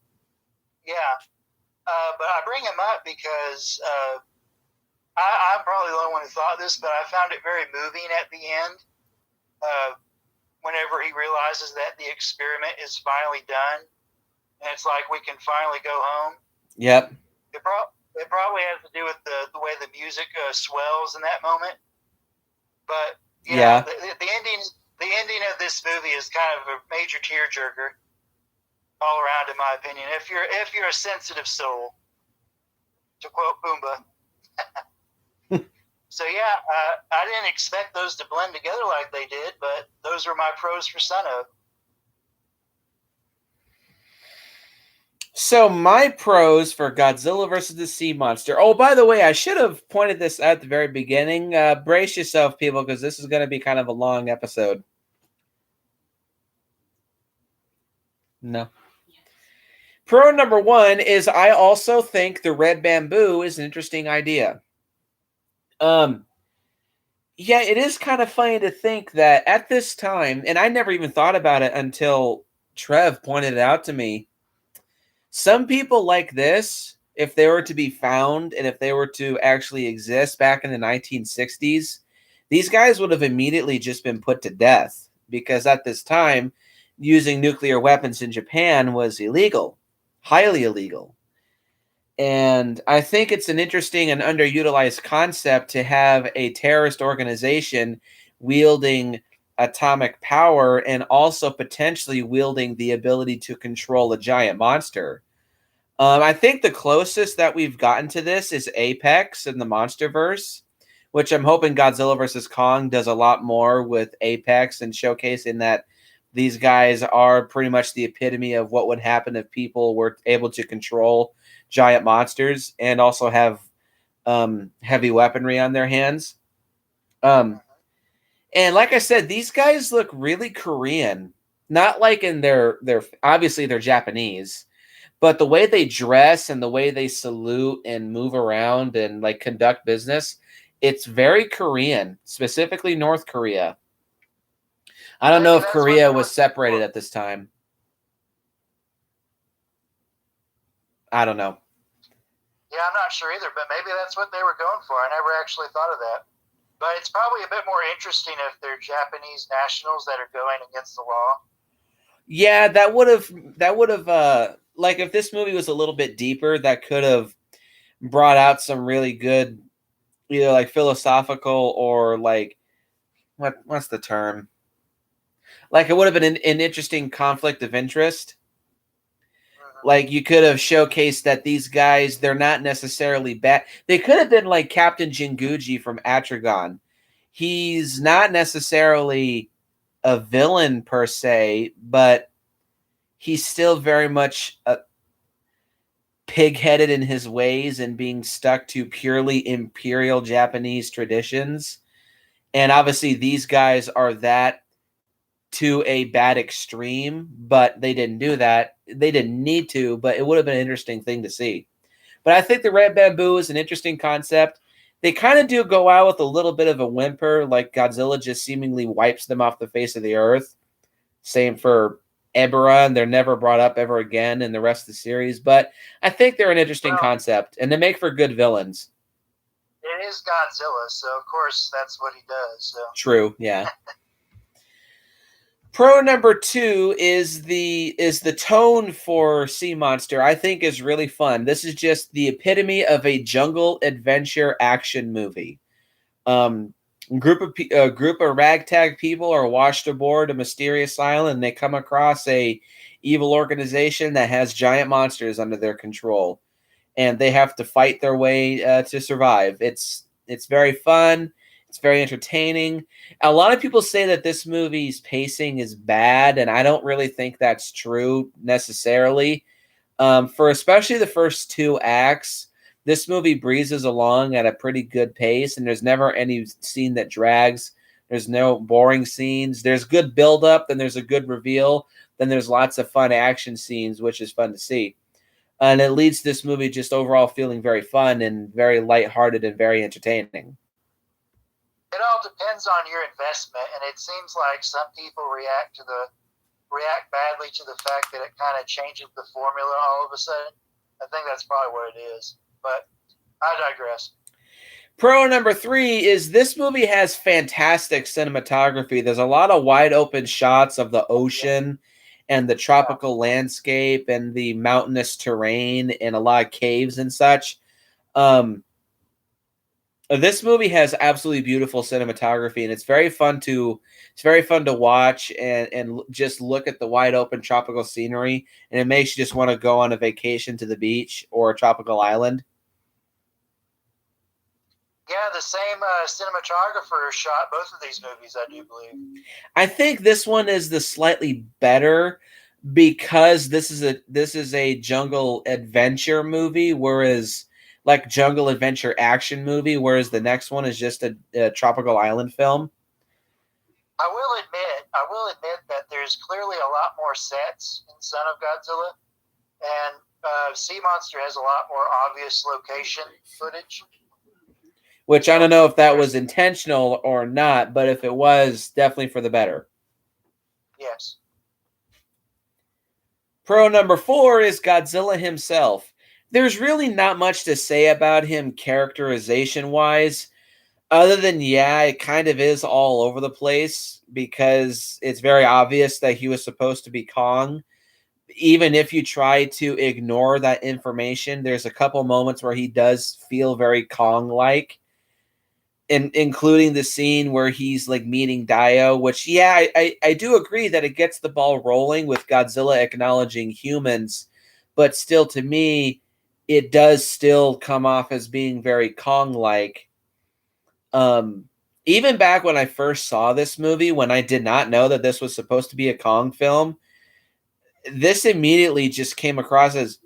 yeah. But I bring him up because I'm probably the only one who thought this, but I found it very moving at the end. Whenever he realizes that the experiment is finally done, and it's like we can finally go home. Yep. It probably has to do with the way the music swells in that moment. But Yeah. the ending of this movie is kind of a major tearjerker all around, in my opinion. If you're a sensitive soul, to quote Pumbaa. So yeah, I didn't expect those to blend together like they did, but those were my pros for Son of. So my pros for Godzilla versus the Sea Monster. Oh, by the way, I should have pointed this out at the very beginning. Brace yourself, people, because this is going to be kind of a long episode. No. Pro number one is I also think the red bamboo is an interesting idea. Yeah, it is kind of funny to think that at this time, and I never even thought about it until Trev pointed it out to me. Some people like this, if they were to be found and if they were to actually exist back in the 1960s, these guys would have immediately just been put to death because at this time, using nuclear weapons in Japan was illegal, highly illegal. And I think it's an interesting and underutilized concept to have a terrorist organization wielding atomic power and also potentially wielding the ability to control a giant monster. I think the closest that we've gotten to this is Apex in the Monsterverse, which I'm hoping Godzilla vs. Kong does a lot more with Apex and showcasing that these guys are pretty much the epitome of what would happen if people were able to control giant monsters and also have heavy weaponry on their hands. And like I said, these guys look really Korean, not like in their obviously they're Japanese, but the way they dress and the way they salute and move around and like conduct business, it's very Korean, specifically North Korea. I don't know if Korea was separated at this time. I don't know. Yeah, I'm not sure either, but maybe that's what they were going for. I never actually thought of that. But it's probably a bit more interesting if they're Japanese nationals that are going against the law. Yeah, that would have like if this movie was a little bit deeper, that could have brought out some really good either like philosophical or like what's the term? Like it would have been an interesting conflict of interest. Like you could have showcased that these guys, they're not necessarily bad. They could have been like Captain Jinguji from Atragon. He's not necessarily a villain per se, but he's still very much pig-headed in his ways and being stuck to purely imperial Japanese traditions. And obviously these guys are that to a bad extreme, but they didn't do that. They didn't need to, but it would have been an interesting thing to see. But I think the red bamboo is an interesting concept. They kind of do go out with a little bit of a whimper, like Godzilla just seemingly wipes them off the face of the earth. Same for Ebera, and they're never brought up ever again in the rest of the series. But I think they're an interesting concept, and they make for good villains. It is Godzilla, so of course that's what he does. So. True, yeah. Pro number two is the tone for Sea Monster. I think is really fun. This is just the epitome of a jungle adventure action movie. Group of ragtag people are washed aboard a mysterious island, and they come across a evil organization that has giant monsters under their control, and they have to fight their way to survive. It's very fun. It's very entertaining. A lot of people say that this movie's pacing is bad, and I don't really think that's true necessarily. For especially the first two acts, This movie breezes along at a pretty good pace, and there's never any scene that drags. There's no boring scenes. There's good build-up, then there's a good reveal, then there's lots of fun action scenes, which is fun to see. And it leads this movie just overall feeling very fun and very lighthearted and very entertaining. It all depends on your investment, and it seems like some people react badly to the fact that it kind of changes the formula all of a sudden. I think that's probably what it is, but I digress. Pro number 3 is this movie has fantastic cinematography. There's a lot of wide open shots of the ocean and the tropical landscape and the mountainous terrain and a lot of caves and such. This movie has absolutely beautiful cinematography, and it's very fun to watch and just look at the wide open tropical scenery, and it makes you just want to go on a vacation to the beach or a tropical island. Yeah, the same cinematographer shot both of these movies, I do believe. I think this one is the slightly better because this is a jungle adventure movie, whereas like jungle adventure action movie, whereas the next one is just a tropical island film. I will admit that there's clearly a lot more sets in Son of Godzilla, and Sea Monster has a lot more obvious location footage. Which I don't know if that was intentional or not, but if it was, definitely for the better. Yes. Pro number 4 is Godzilla himself. There's really not much to say about him characterization-wise, other than, yeah, it kind of is all over the place because it's very obvious that he was supposed to be Kong. Even if you try to ignore that information, there's a couple moments where he does feel very Kong-like. Including the scene where he's like meeting Dio, which I do agree that it gets the ball rolling with Godzilla acknowledging humans, but still to me it does still come off as being very Kong-like. Even back when I first saw this movie, when I did not know that this was supposed to be a Kong film, this immediately just came across as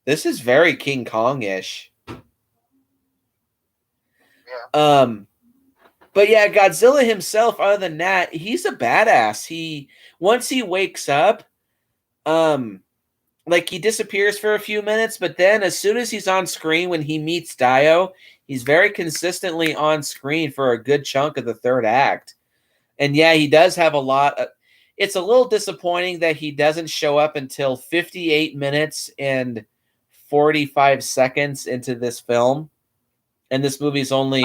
this is very King Kong-ish. Yeah. But yeah, Godzilla himself, other than that, he's a badass. Once he wakes up, like he disappears for a few minutes, but then as soon as he's on screen when he meets Dio, he's very consistently on screen for a good chunk of the third act. And yeah, he does have a lot of, it's a little disappointing that he doesn't show up until 58 minutes and 45 seconds into this film. And this movie's only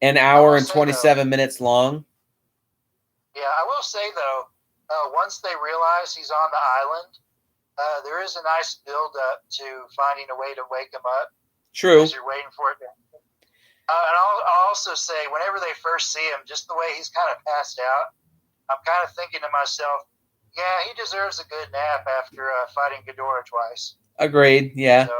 an hour and 27 minutes long. Yeah, I will say, though, once they realize he's on the island, there is a nice build-up to finding a way to wake him up. True. As you're waiting for it. And I'll also say, whenever they first see him, just the way he's kind of passed out, I'm kind of thinking to myself, yeah, he deserves a good nap after fighting Ghidorah twice. Agreed, yeah. So.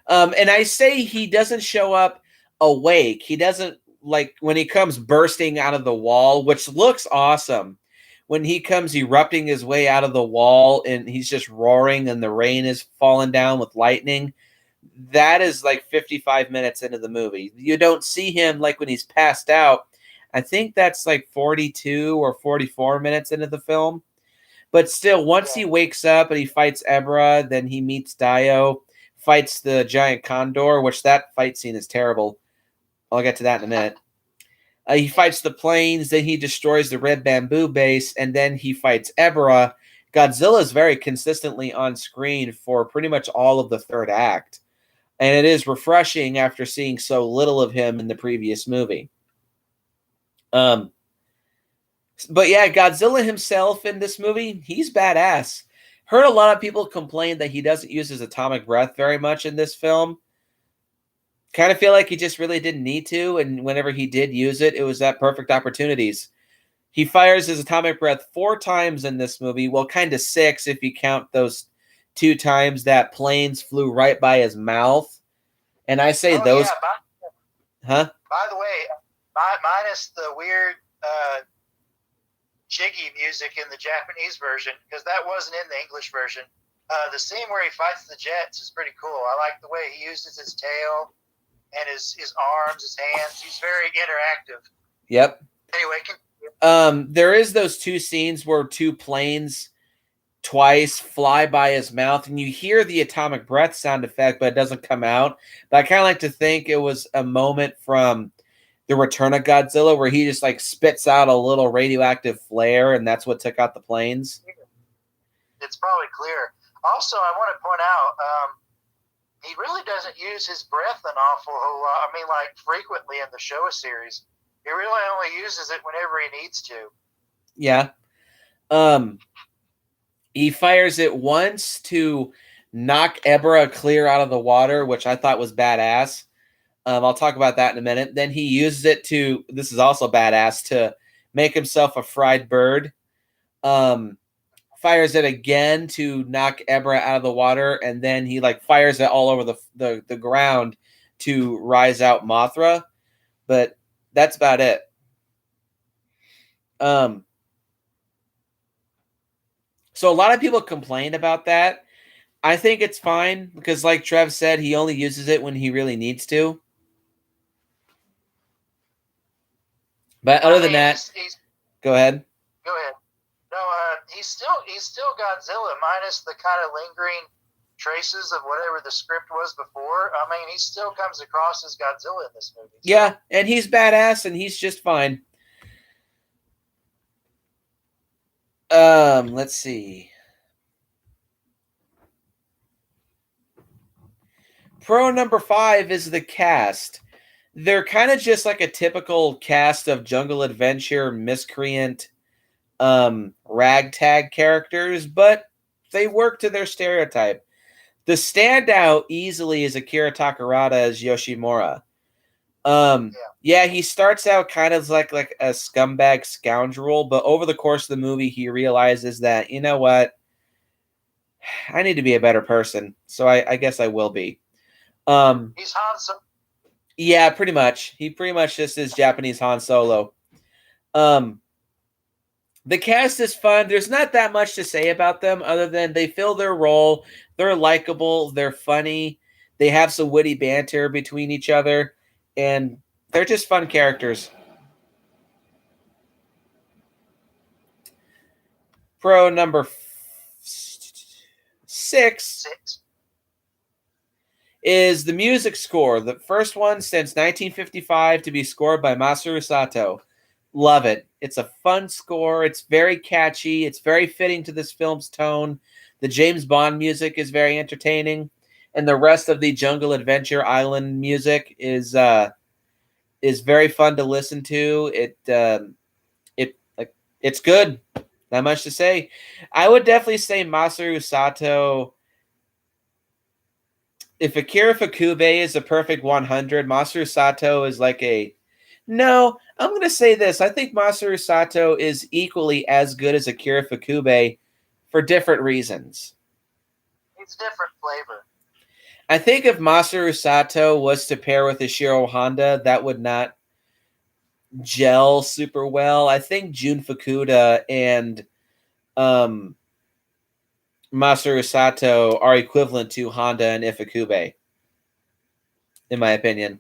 And I say he doesn't show up awake. He doesn't, like, when he comes bursting out of the wall, which looks awesome. When he comes erupting his way out of the wall and he's just roaring and the rain is falling down with lightning, that is like 55 minutes into the movie. You don't see him like when he's passed out. I think that's like 42 or 44 minutes into the film. But still, once he wakes up and he fights Ebra, then he meets Dio, fights the giant condor, which that fight scene is terrible. I'll get to that in a minute. He fights the planes, then he destroys the red bamboo base, and then he fights Ebra. Godzilla is very consistently on screen for pretty much all of the third act. And it is refreshing after seeing so little of him in the previous movie. But yeah, Godzilla himself in this movie, he's badass. Heard a lot of people complain that he doesn't use his atomic breath very much in this film. Kind of feel like he just really didn't need to, and whenever he did use it, it was at perfect opportunities. He fires his atomic breath 4 times in this movie, well, kind of 6 if you count those 2 times that planes flew right by his mouth. And I say those... Yeah, By the way, minus the weird jiggy music in the Japanese version, because that wasn't in the English version. The scene where he fights the jets is pretty cool. I like the way he uses his tail and his arms, his hands. He's very interactive. Yep. Anyway, there is those two scenes where two planes twice fly by his mouth, and you hear the atomic breath sound effect, but it doesn't come out. But I kind of like to think it was a moment from the Return of Godzilla where he just like spits out a little radioactive flare, and that's what took out the planes. It's probably clear. Also, I want to point out, he really doesn't use his breath an awful whole lot. I mean, like frequently in the Showa series. He really only uses it whenever he needs to. Yeah. He fires it once to knock Ebra clear out of the water, which I thought was badass. I'll talk about that in a minute. Then he uses it to, this is also badass, to make himself a fried bird. Fires it again to knock Ebra out of the water, and then he like fires it all over the ground to rise out Mothra. But that's about it. So a lot of people complain about that. I think it's fine because, like Trev said, he only uses it when he really needs to. But other than that, go ahead. Go ahead. No, he's still Godzilla minus the kind of lingering traces of whatever the script was before. I mean, he still comes across as Godzilla in this movie. So. Yeah, and he's badass, and he's just fine. Let's see. Pro number 5 is the cast. They're kind of just like a typical cast of jungle adventure, miscreant, ragtag characters, but they work to their stereotype. The standout easily is Akira Takarada as Yoshimura. Yeah, he starts out kind of like a scumbag scoundrel, but over the course of the movie, he realizes that, you know what? I need to be a better person, so I guess I will be. He's Han Solo. Yeah, pretty much. He pretty much just is Japanese Han Solo. The cast is fun. There's not that much to say about them other than they fill their role. They're likable. They're funny. They have some witty banter between each other, and they're just fun characters. Pro number 6 is the music score. The first one since 1955 to be scored by Masaru Sato. Love it. It's a fun score. It's very catchy. It's very fitting to this film's tone. The James Bond music is very entertaining, and the rest of the Jungle Adventure Island music is very fun to listen to. It's good. Not much to say. I would definitely say Masaru Sato. If Akira Ifukube is a perfect 100, Masaru Sato is like a... No, I'm going to say this. I think Masaru Sato is equally as good as Akira Ifukube for different reasons. It's different flavor. I think if Masaru Sato was to pair with Ishiro Honda, that would not gel super well. I think Jun Fukuda and Masaru Sato are equivalent to Honda and Ifukube, in my opinion.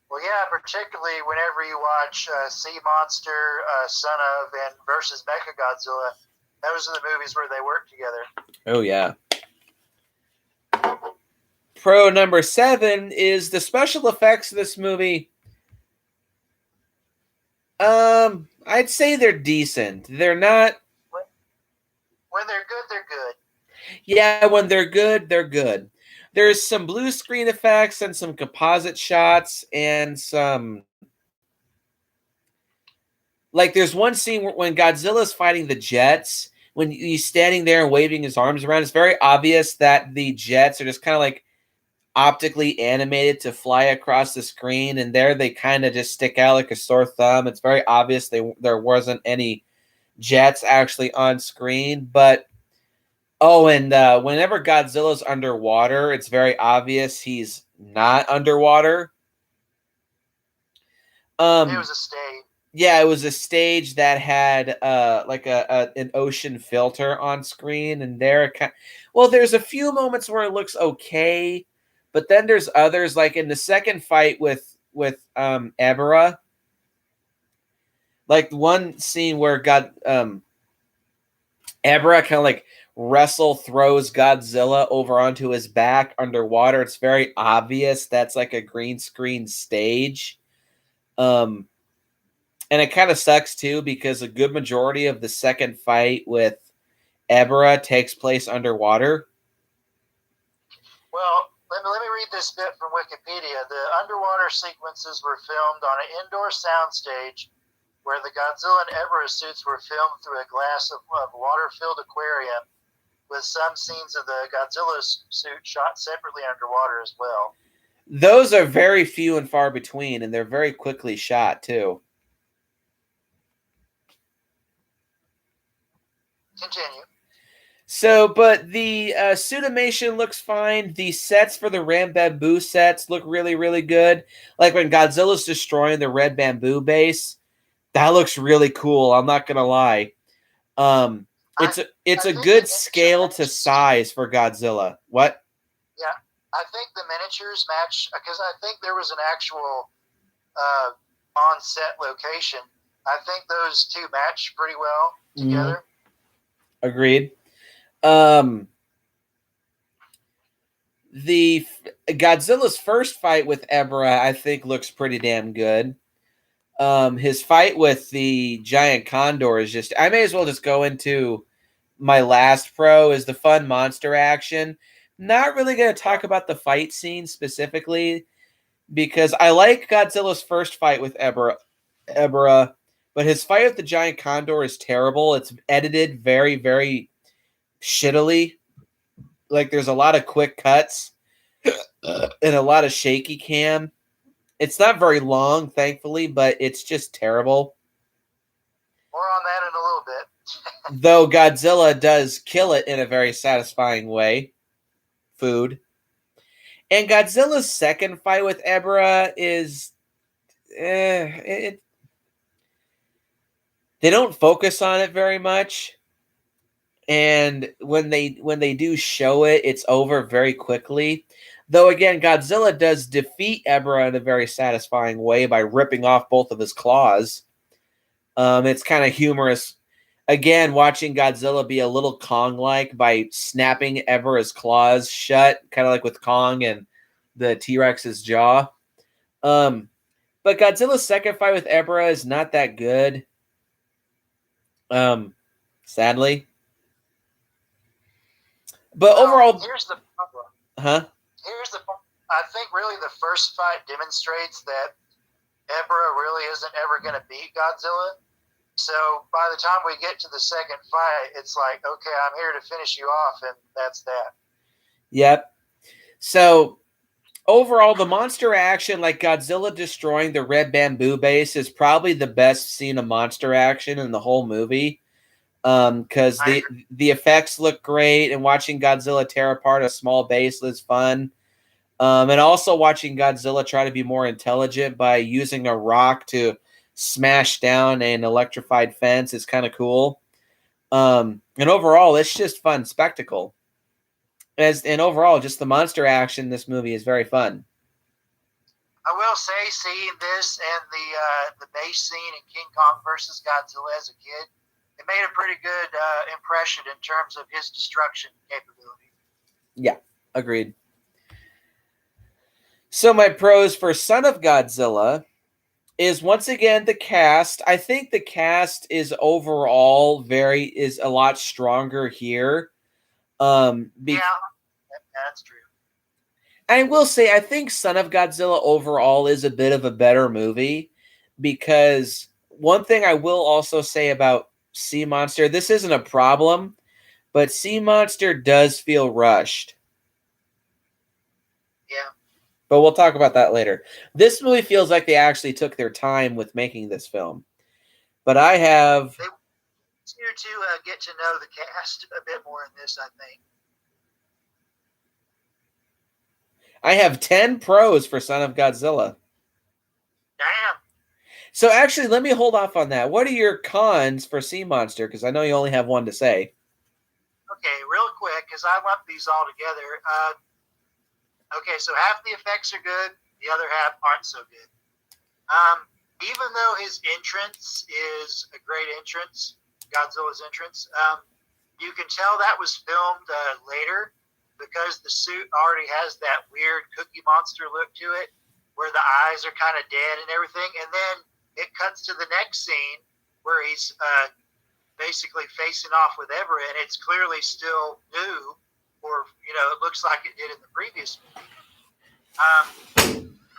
Well, yeah, particularly whenever you watch Sea Monster, Son of, and versus Mechagodzilla, those are the movies where they work together. Oh, yeah. Pro number 7 is the special effects of this movie. I'd say they're decent. They're not... When they're good, they're good. Yeah, when they're good, they're good. There's some blue screen effects and some composite shots and some... Like, there's one scene when Godzilla's fighting the jets, when he's standing there and waving his arms around, it's very obvious that the jets are just kind of like optically animated to fly across the screen, and there they kind of just stick out like a sore thumb. It's very obvious there wasn't any jets actually on screen, but whenever Godzilla's underwater, it's very obvious he's not underwater. It was a stage. Yeah, it was a stage that had like an ocean filter on screen, and well, there's a few moments where it looks okay, but then there's others like in the second fight with Ebera, like one scene where Ebera kind of like throws Godzilla over onto his back underwater. It's very obvious that's like a green screen stage. Um And it kind of sucks too because a good majority of the second fight with Ebera takes place underwater. Well, let me read this bit from Wikipedia. The underwater sequences were filmed on an indoor soundstage where the Godzilla and Ebera suits were filmed through a glass of water-filled aquarium, with some scenes of the Godzilla suit shot separately underwater as well. Those are very few and far between, and they're very quickly shot too. Continue. So, but the suitimation looks fine. The sets for the red bamboo sets look really, really good. Like when Godzilla's destroying the red bamboo base, that looks really cool. I'm not gonna lie. It's a good scale to size for Godzilla. What? Yeah, I think the miniatures match because I think there was an actual on-set location. I think those two match pretty well together. Agreed. The Godzilla's first fight with Ebera, I think, looks pretty damn good. His fight with the giant condor is just. I may as well just go into my last pro is the fun monster action. Not really going to talk about the fight scene specifically because I like Godzilla's first fight with Ebera, but his fight with the giant condor is terrible. It's edited very, very shittily. Like there's a lot of quick cuts and a lot of shaky cam. It's not very long, thankfully, but it's just terrible. More on that in a little bit. Though Godzilla does kill it in a very satisfying way. Food. And Godzilla's second fight with Ebera is they don't focus on it very much. And when they do show it, it's over very quickly. Though again, Godzilla does defeat Ebera in a very satisfying way by ripping off both of his claws. It's kind of humorous. Again, watching Godzilla be a little Kong-like by snapping Ebera's claws shut, kind of like with Kong and the T-Rex's jaw. But Godzilla's second fight with Ebera is not that good. Sadly. But overall, here's the problem. Huh? I think really the first fight demonstrates that Ebera really isn't ever going to beat Godzilla. So by the time we get to the second fight, it's like, okay, I'm here to finish you off, and that's that. Yep. So overall, the monster action, like Godzilla destroying the red bamboo base, is probably the best scene of monster action in the whole movie. Because the effects look great, and watching Godzilla tear apart a small base is fun. And also watching Godzilla try to be more intelligent by using a rock to smash down an electrified fence is kind of cool. And overall, it's just fun spectacle. And overall, just the monster action in this movie is very fun. I will say, seeing this and the base scene in King Kong versus Godzilla as a kid, it made a pretty good impression in terms of his destruction capability. Yeah, agreed. So my pros for Son of Godzilla is once again the cast. I think the cast is overall is a lot stronger here. Yeah, that's true. I will say I think Son of Godzilla overall is a bit of a better movie because one thing I will also say about Sea Monster, this isn't a problem, but Sea Monster does feel rushed. Yeah. But we'll talk about that later. This movie feels like they actually took their time with making this film. But I have... They want you to get to know the cast a bit more in this, I think. I have 10 pros for Son of Godzilla. Damn. So actually, let me hold off on that. What are your cons for Sea Monster? Because I know you only have one to say. Okay, real quick, because I lumped these all together. Okay, so half the effects are good, the other half aren't so good. Even though his entrance is a great entrance, Godzilla's entrance, you can tell that was filmed later because the suit already has that weird Cookie Monster look to it, where the eyes are kind of dead and everything. And then it cuts to the next scene where he's basically facing off with Everett, and it's clearly still new, or it looks like it did in the previous movie.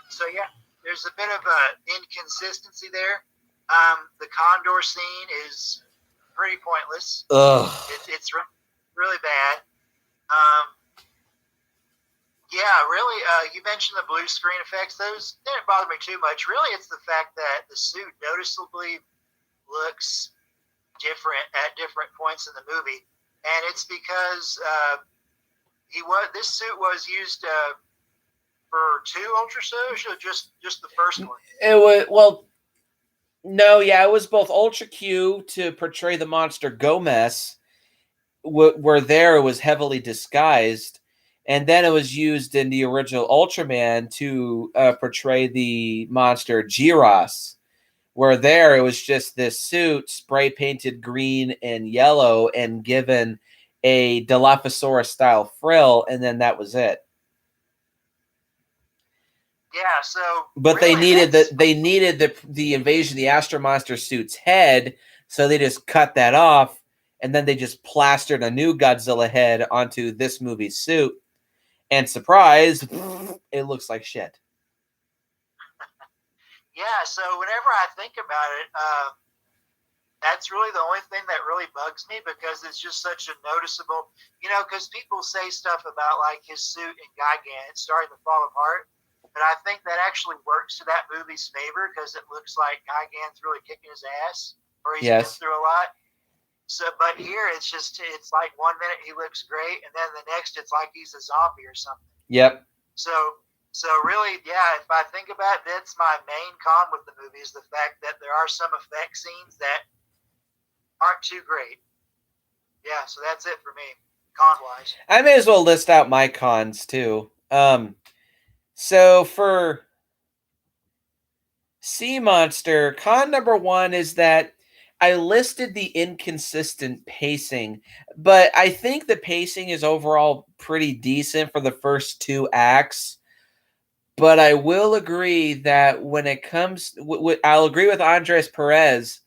So yeah, there's a bit of a inconsistency there. The Condor scene is pretty pointless. Ugh. It's really bad. Yeah, really. You mentioned the blue screen effects; those didn't bother me too much. Really, it's the fact that the suit noticeably looks different at different points in the movie, and it's because this suit was used for 2 Ultra So's, or just the first one. It was no, yeah, it was both Ultra Q to portray the monster Gomez, where there it was heavily disguised, and then it was used in the original Ultraman to portray the monster Giras, where there it was just this suit spray painted green and yellow and given a Dilophosaurus style frill, and then that was it. Yeah, so but really, they needed the Invasion of the Astro Monster suit's head, so they just cut that off, and then they just plastered a new Godzilla head onto this movie's suit, and surprise, it looks like shit. Yeah, so whenever I think about it, that's really the only thing that really bugs me, because it's just such a noticeable, because people say stuff about like his suit in Gigan, it's starting to fall apart. But I think that actually works to that movie's favor, because it looks like Gigan's really kicking his ass, or he's been through a lot. So, but here it's like 1 minute he looks great, and then the next it's like he's a zombie or something. Yep. So really, yeah, if I think about it, that's my main con with the movie, is the fact that there are some effect scenes that aren't too great. Yeah, so that's it for me, con-wise. I may as well list out my cons too. So for Sea Monster, con number 1 is that I listed the inconsistent pacing, but I think the pacing is overall pretty decent for the first 2 acts. But I will agree that when it comes, I'll agree with Andres Perez.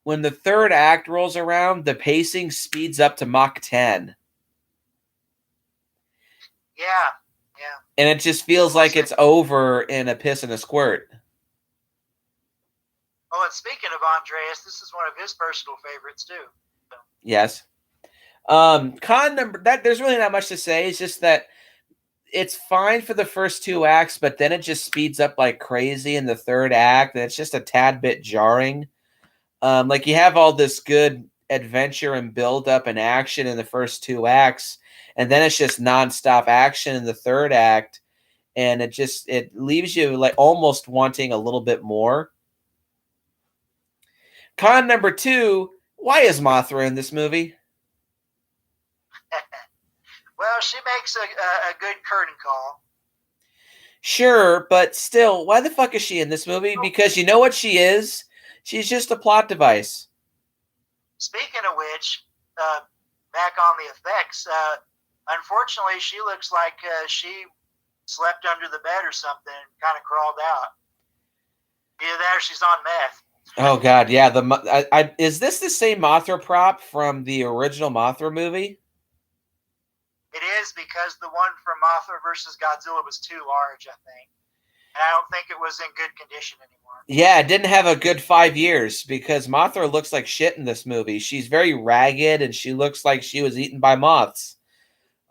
When the 3rd act rolls around, the pacing speeds up to Mach 10. Yeah. And it just feels like it's over in a piss and a squirt. Oh, and speaking of Andreas, this is one of his personal favorites too. So. Yes. Con number that there's really not much to say. It's just that it's fine for the first 2 acts, but then it just speeds up like crazy in the 3rd act, and it's just a tad bit jarring. Like you have all this good adventure and build up and action in the first 2 acts, and then it's just nonstop action in the 3rd act, and it leaves you like almost wanting a little bit more. Con number 2, why is Mothra in this movie? Well, she makes a good curtain call. Sure, but still, why the fuck is she in this movie? Because you know what she is? She's just a plot device. Speaking of which, back on the effects, unfortunately, she looks like she slept under the bed or something and kind of crawled out. Either that or she's on meth. Oh God, yeah. Is this the same Mothra prop from the original Mothra movie? It is, because the one from Mothra versus Godzilla was too large, I think. And I don't think it was in good condition anymore. Yeah, it didn't have a good 5 years, because Mothra looks like shit in this movie. She's very ragged, and she looks like she was eaten by moths.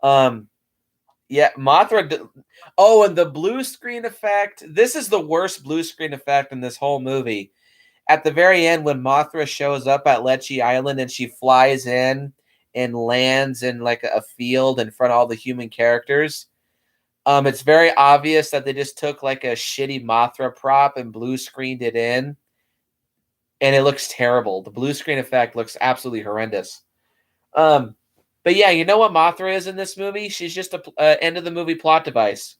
Yeah, Mothra. Oh, and the blue screen effect. This is the worst blue screen effect in this whole movie. At the very end, when Mothra shows up at Lecce Island and she flies in and lands in like a field in front of all the human characters, It's very obvious that they just took like a shitty Mothra prop and blue screened it in, and it looks terrible. The blue screen effect looks absolutely horrendous. But yeah, you know what Mothra is in this movie? She's just a end of the movie plot device.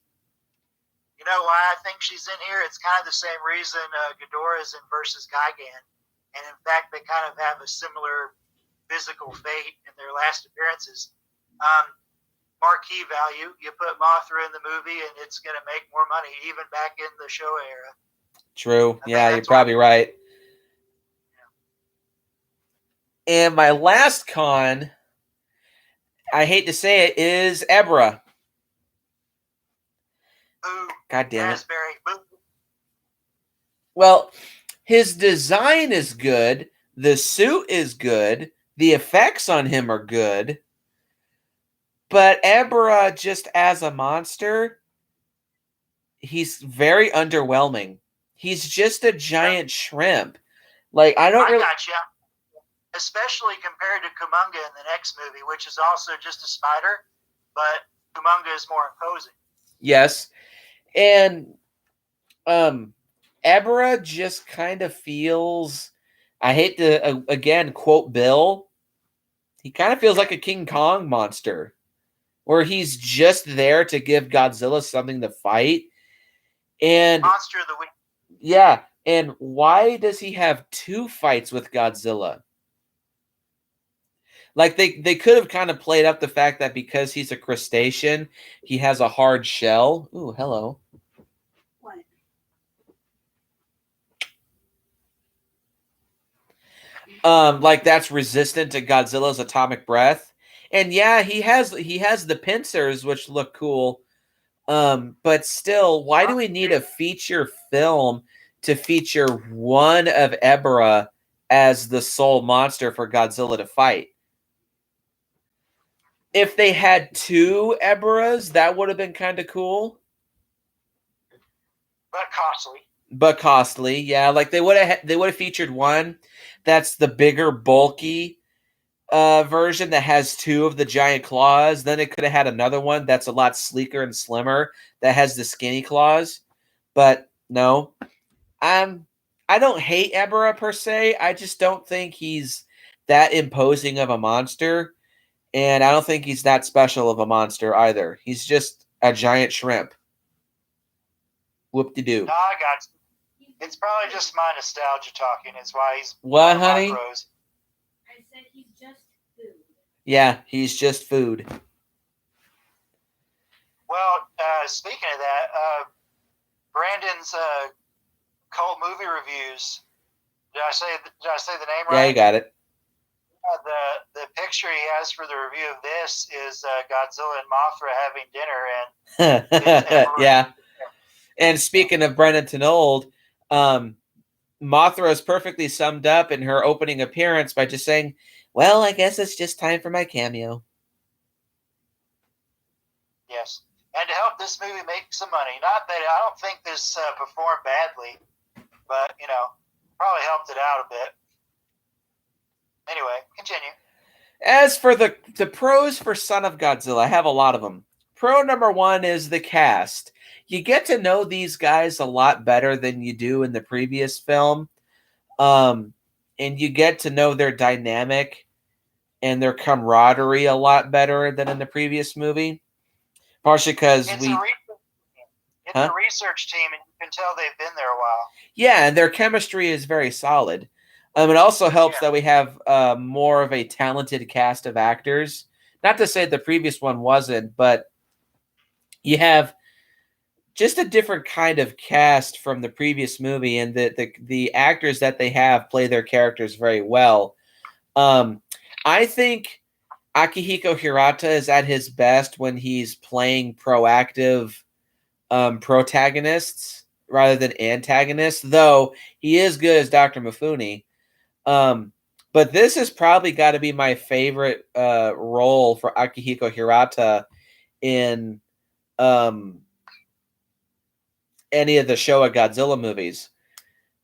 You know why I think she's in here? It's kind of the same reason Ghidorah's in versus Gigan. And in fact, they kind of have a similar physical fate in their last appearances. Marquee value, you put Mothra in the movie and it's going to make more money, even back in the Showa era. True. Yeah, you're probably right. Yeah. And my last con, I hate to say it, is Ebra. Ooh, God damn it. Boo. Well, his design is good. The suit is good. The effects on him are good. But Ebra, just as a monster, he's very underwhelming. He's just a giant shrimp. Like, I don't really... gotcha. Especially compared to Kumonga in the next movie, which is also just a spider, but Kumonga is more imposing. Yes. And Ebra just kind of feels... I hate to, again, quote Bill. He kind of feels like a King Kong monster, where he's just there to give Godzilla something to fight. And Monster of the Week. Yeah, and why does he have 2 fights with Godzilla? Like, they could have kind of played up the fact that because he's a crustacean, he has a hard shell. Ooh, hello. What? Like that's resistant to Godzilla's atomic breath. And yeah, he has the pincers, which look cool. But still, why do we need a feature film to feature one of Ebra as the sole monster for Godzilla to fight? If they had 2 Ebras, that would have been kind of cool. But costly, yeah. Like they would have featured one that's the bigger, bulky version that has 2 of the giant claws. Then it could have had another one that's a lot sleeker and slimmer that has the skinny claws. But no, I don't hate Ebra per se. I just don't think he's that imposing of a monster. And I don't think he's that special of a monster either. He's just a giant shrimp. Whoop-de-doo. No, I got you. It's probably just my nostalgia talking. It's why he's... What, honey? Prose. I said he's just food. Yeah, he's just food. Well, speaking of that, Brandon's cult movie reviews. Did I say the name right? Yeah, you got it. The picture he has for the review of this is Godzilla and Mothra having dinner, and yeah. And speaking of Brendan Tenold, Mothra is perfectly summed up in her opening appearance by just saying, "Well, I guess it's just time for my cameo." Yes, and to help this movie make some money. Not that I don't think this performed badly, but probably helped it out a bit. Anyway, continue. As for the pros for Son of Godzilla, I have a lot of them. Pro number 1 is the cast. You get to know these guys a lot better than you do in the previous film. And you get to know their dynamic and their camaraderie a lot better than in the previous movie. Partially because it's a research team, and you can tell they've been there a while. Yeah, and their chemistry is very solid. It also helps that we have more of a talented cast of actors. Not to say the previous one wasn't, but you have just a different kind of cast from the previous movie, and the actors that they have play their characters very well. I think Akihiko Hirata is at his best when he's playing proactive protagonists rather than antagonists, though he is good as Dr. Mifune. But this has probably got to be my favorite role for Akihiko Hirata in any of the Showa Godzilla movies.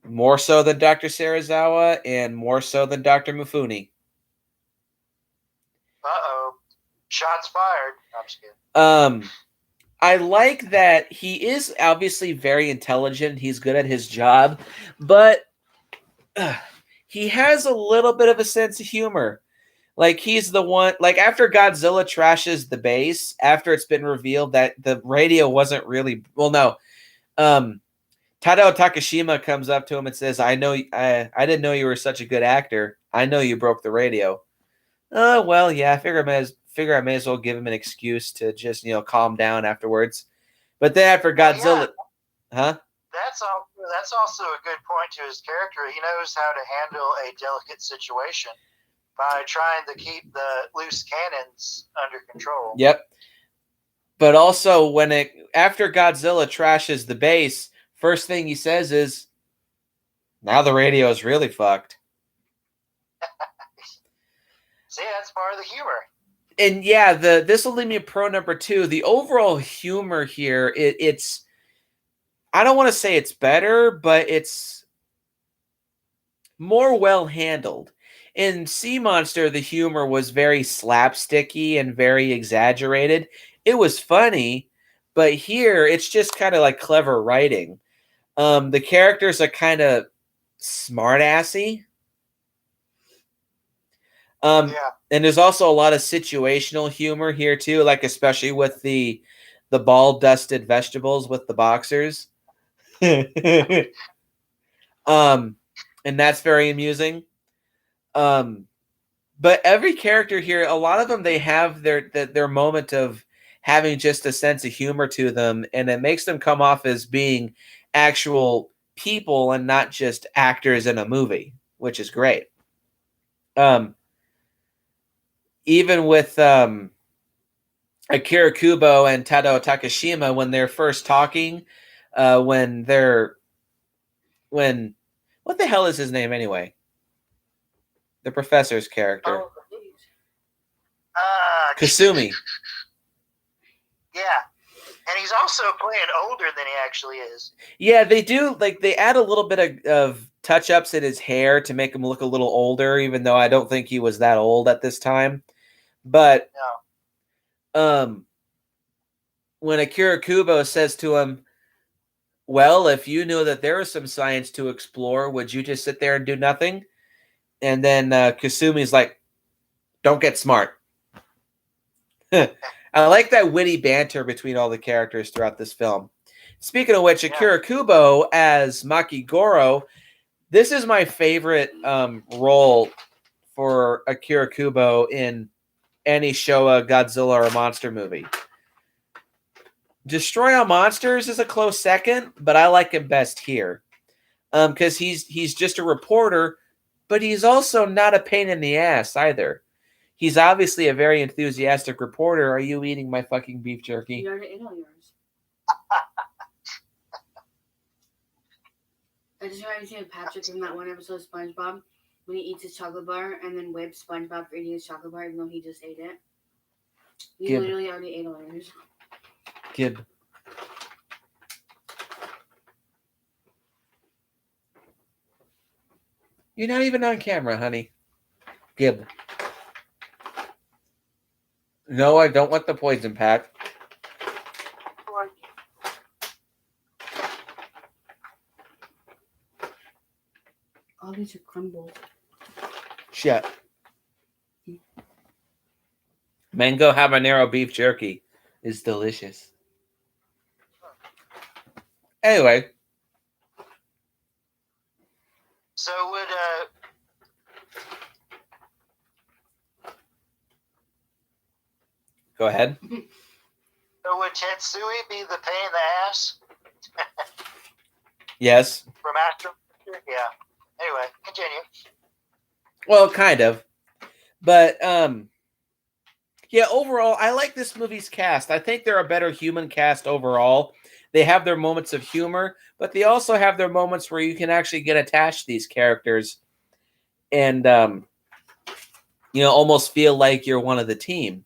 More so than Dr. Serizawa and more so than Dr. Mifune. Uh-oh. Shots fired. I'm just kidding. I like that he is obviously very intelligent. He's good at his job, but he has a little bit of a sense of humor. Like he's the one, like after Godzilla trashes the base, after it's been revealed that the radio wasn't really, well, no, Tadao Takashima comes up to him and says, I didn't know you were such a good actor. I know you broke the radio. Oh, well, yeah, I figure I may as well give him an excuse to just, calm down afterwards. But then after Godzilla, huh? That's also a good point to his character. He knows how to handle a delicate situation by trying to keep the loose cannons under control. Yep. But also after Godzilla trashes the base, first thing he says is, now the radio is really fucked. See, that's part of the humor. And yeah, this will lead me to pro number 2. The overall humor here, it's I don't want to say it's better, but it's more well handled. In Sea Monster, the humor was very slapsticky and very exaggerated. It was funny, but here it's just kind of like clever writing. The characters are kind of smart-assy. And there's also a lot of situational humor here too, like especially with the ball-dusted vegetables with the boxers. And that's very amusing. But every character here, a lot of them, they have their moment of having just a sense of humor to them, and it makes them come off as being actual people and not just actors in a movie, which is great. Even with Akira Kubo and Tadao Takashima, when they're first talking, what the hell is his name anyway? The professor's character. Kasumi. Yeah. And he's also playing older than he actually is. Yeah, they do. Like, they add a little bit of touch-ups in his hair to make him look a little older, even though I don't think he was that old at this time. But when Akira Kubo says to him, well, if you knew that there was some science to explore, would you just sit there and do nothing? And then Kasumi's like, don't get smart. I like that witty banter between all the characters throughout this film. Speaking of which, Akira Kubo as Maki Goro, this is my favorite role for Akira Kubo in any Showa, Godzilla, or monster movie. Destroy All Monsters is a close second, but I like him best here. Because he's just a reporter, but he's also not a pain in the ass either. He's obviously a very enthusiastic reporter. Are you eating my fucking beef jerky? You already ate all yours. I just remember seeing Patrick from that one episode of SpongeBob when he eats his chocolate bar and then whips SpongeBob for eating his chocolate bar even though he just ate it. You literally already ate all yours. Gib. You're not even on camera, honey. Gib. No, I don't want the poison pack. All these are crumbled. Shit. Mango habanero beef jerky is delicious. Anyway. So would Go ahead. So would Tetsui be the pain in the ass? Yes. From Astro? Yeah. Anyway, continue. Well, kind of. But, yeah, overall, I like this movie's cast. I think they're a better human cast overall. They have their moments of humor, but they also have their moments where you can actually get attached to these characters and, almost feel like you're one of the team.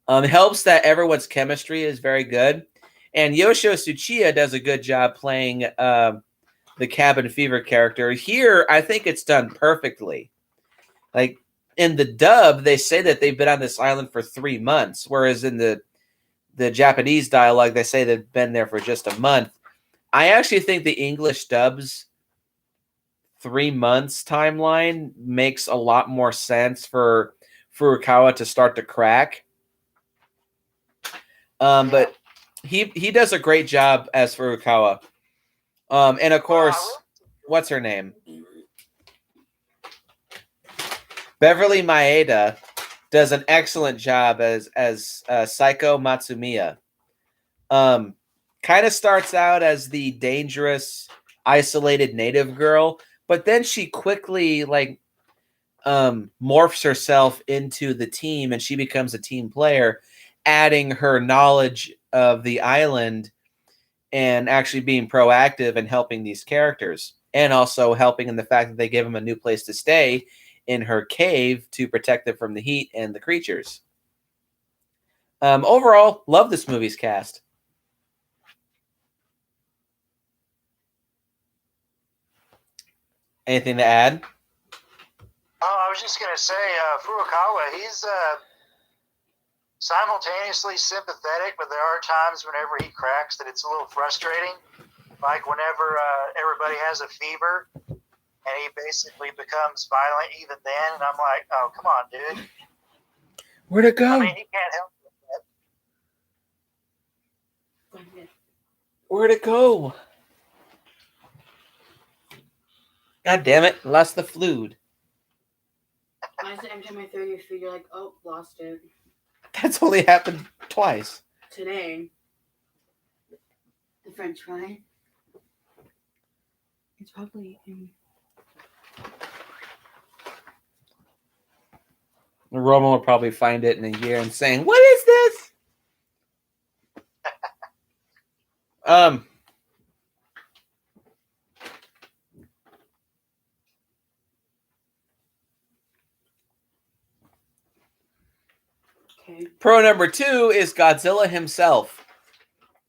It helps that everyone's chemistry is very good. And Yoshio Tsuchiya does a good job playing the Cabin Fever character. Here, I think it's done perfectly. Like, in the dub, they say that they've been on this island for 3 months, whereas in the the Japanese dialogue, they say they've been there for just a month. I actually think the English dubs 3 months timeline makes a lot more sense for Furukawa to start to crack. But he does a great job as Furukawa. And of course, what's her name? Beverly Maeda does an excellent job as Saiko Matsumiya. Kind of starts out as the dangerous, isolated native girl, but then she quickly morphs herself into the team, and she becomes a team player, adding her knowledge of the island and actually being proactive and helping these characters, and also helping in the fact that they give them a new place to stay in her cave to protect them from the heat and the creatures. Overall, love this movie's cast. Anything to add? Oh, I was just going to say, Furukawa, he's simultaneously sympathetic, but there are times whenever he cracks that it's a little frustrating. Like whenever everybody has a fever, and he basically becomes violent even then, and I'm like, oh, come on, dude. Where'd it go? I mean, he can't help it. Where'd it go? God damn it, lost the fluid. Honestly, every time I throw your food, you're like, oh, lost it. That's only happened twice. Today. The French fry. It's probably in... Roman will probably find it in a year and saying, "What is this?" Okay. Pro number 2 is Godzilla himself.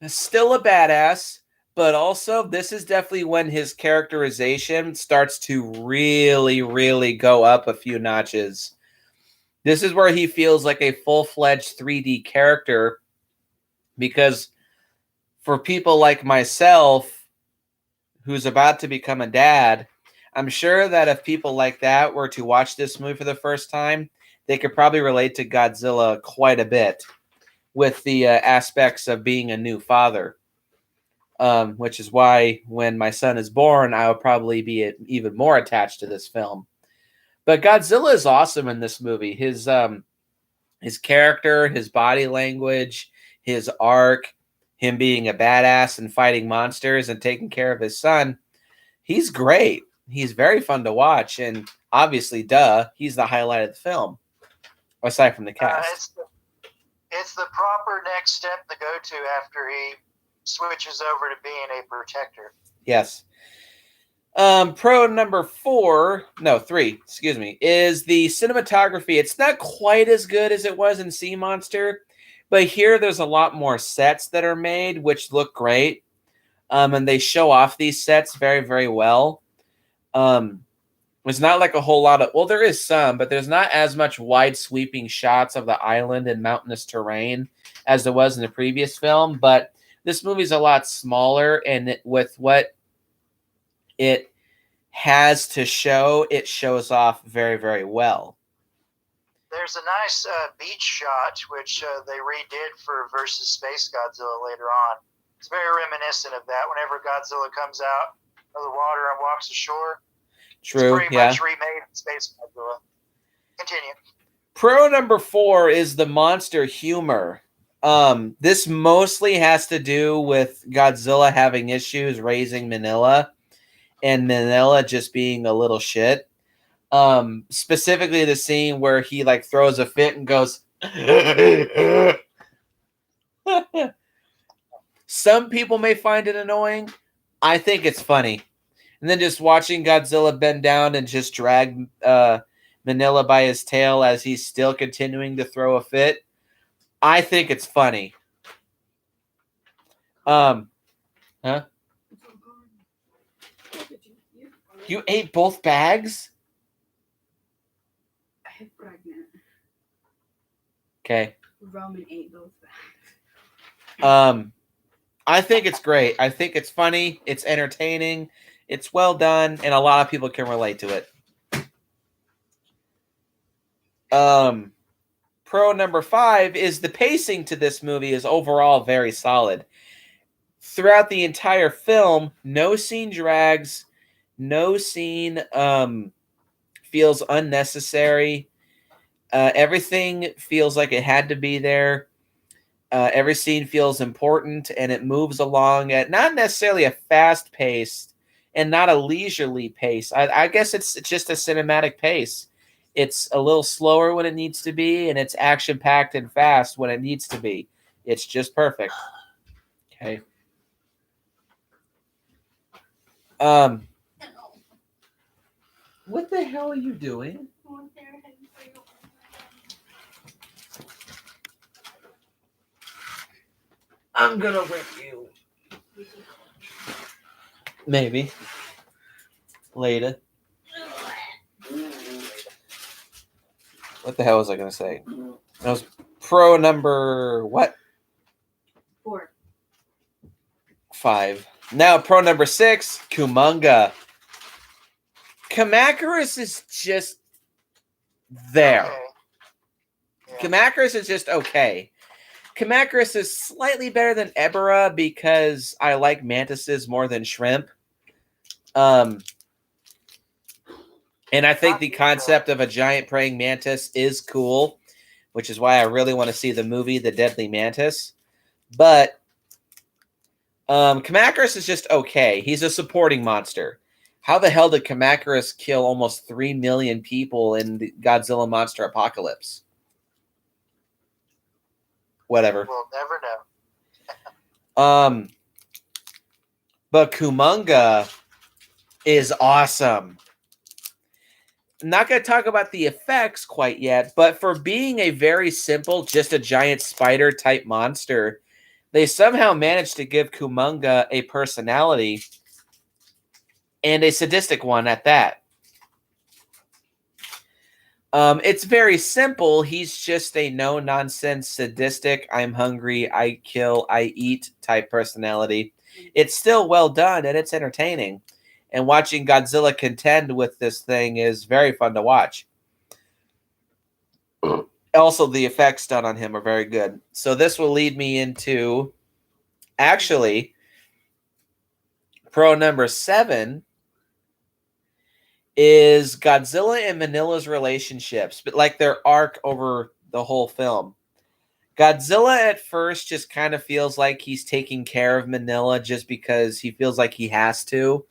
Still a badass, but also this is definitely when his characterization starts to really, really go up a few notches. This is where he feels like a full-fledged 3D character, because for people like myself, who's about to become a dad, I'm sure that if people like that were to watch this movie for the first time, they could probably relate to Godzilla quite a bit with the aspects of being a new father, which is why when my son is born, I will probably be even more attached to this film. But Godzilla is awesome in this movie. His character, his body language, his arc, him being a badass and fighting monsters and taking care of his son, he's great. He's very fun to watch, and obviously, he's the highlight of the film, aside from the cast. It's the proper next step to go to after he switches over to being a protector. Yes. Pro number 3, is the cinematography. It's not quite as good as it was in Sea Monster, but here there's a lot more sets that are made, which look great. And they show off these sets very, very well. There's not like a whole lot of, well, there is some, but there's not as much wide sweeping shots of the island and mountainous terrain as there was in the previous film. But this movie's a lot smaller, and with what it has to show, it shows off very, very well. There's a nice beach shot, which they redid for versus Space Godzilla later on. It's very reminiscent of that. Whenever Godzilla comes out of the water and walks ashore, True, it's pretty much remade Space Godzilla. Continue. Pro number 4 is the monster humor. This mostly has to do with Godzilla having issues raising Manila, and Manila just being a little shit. Specifically the scene where he throws a fit and goes some people may find it annoying. I think it's funny. And then just watching Godzilla bend down and just drag Manila by his tail as he's still continuing to throw a fit, I think it's funny. Huh? You ate both bags? I'm pregnant. Okay. Roman ate both bags. I think it's great. I think it's funny. It's entertaining. It's well done, and a lot of people can relate to it. Pro number 5 is the pacing to this movie is overall very solid. Throughout the entire film, no scene drags, no scene feels unnecessary. Everything feels like it had to be there. Every scene feels important, and it moves along at not necessarily a fast pace and not a leisurely pace. I guess it's just a cinematic pace. It's a little slower when it needs to be, and it's action-packed and fast when it needs to be. It's just perfect. Okay. What the hell are you doing? I'm gonna rip you. Maybe. Later. What the hell was I gonna say? That was pro number what? 4. 5. Now pro number 6, Kumonga. Kamakuris is just there. Okay. Yeah. Kamakuris is just okay. Kamakuris is slightly better than Ebera because I like mantises more than shrimp. And I think the concept of a giant praying mantis is cool, which is why I really want to see the movie The Deadly Mantis. But Kamakuris is just okay. He's a supporting monster. How the hell did Kamakuris kill almost 3 million people in the Godzilla Monster Apocalypse? Whatever. We'll never know. But Kumonga is awesome. I'm not going to talk about the effects quite yet, but for being a very simple, just a giant spider type monster, they somehow managed to give Kumonga a personality, and a sadistic one at that. It's very simple. He's just a no-nonsense, sadistic, I'm hungry, I kill, I eat type personality. It's still well done, and it's entertaining. And watching Godzilla contend with this thing is very fun to watch. Also, the effects done on him are very good. So this will lead me into, actually, pro number 7 is Godzilla and Manila's relationships, but like their arc over the whole film. Godzilla at first just kind of feels like he's taking care of Manila just because he feels like he has to.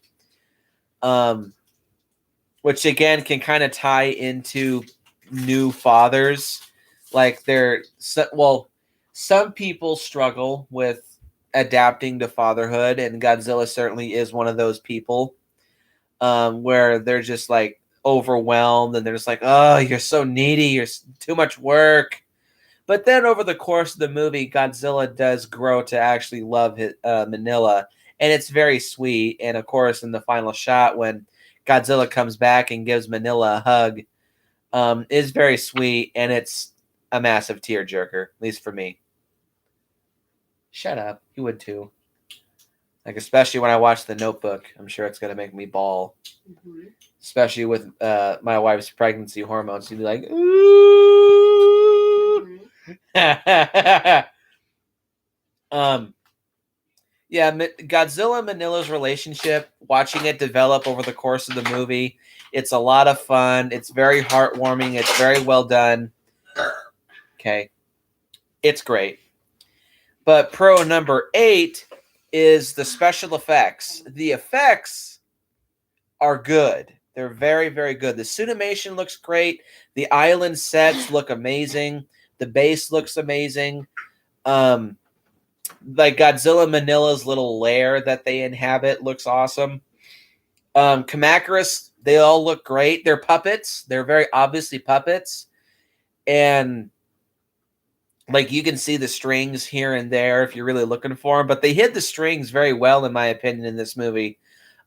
Which again can kind of tie into new fathers. Like some people struggle with adapting to fatherhood, and Godzilla certainly is one of those people. Where they're just like overwhelmed and they're just like, oh, you're so needy, you're too much work. But then over the course of the movie, Godzilla does grow to actually love Manila, and it's very sweet. And of course, in the final shot when Godzilla comes back and gives Manila a hug, is very sweet, and it's a massive tearjerker, at least for me. Shut up, you would too. Like, especially when I watch The Notebook, I'm sure it's going to make me bawl. Mm-hmm. Especially with my wife's pregnancy hormones. You'd be like, ooh. Mm-hmm. Yeah, Godzilla and Manila's relationship, watching it develop over the course of the movie, it's a lot of fun. It's very heartwarming. It's very well done. Okay. It's great. But pro number 8 is the special effects. The effects are good. They're very, very good. The Cinemation looks great. The island sets look amazing. The base looks amazing. Like Godzilla Manila's little lair that they inhabit looks awesome. Kamakuris, they all look great. They're puppets. They're very obviously puppets. And like you can see the strings here and there if you're really looking for them, but they hid the strings very well, in my opinion, in this movie.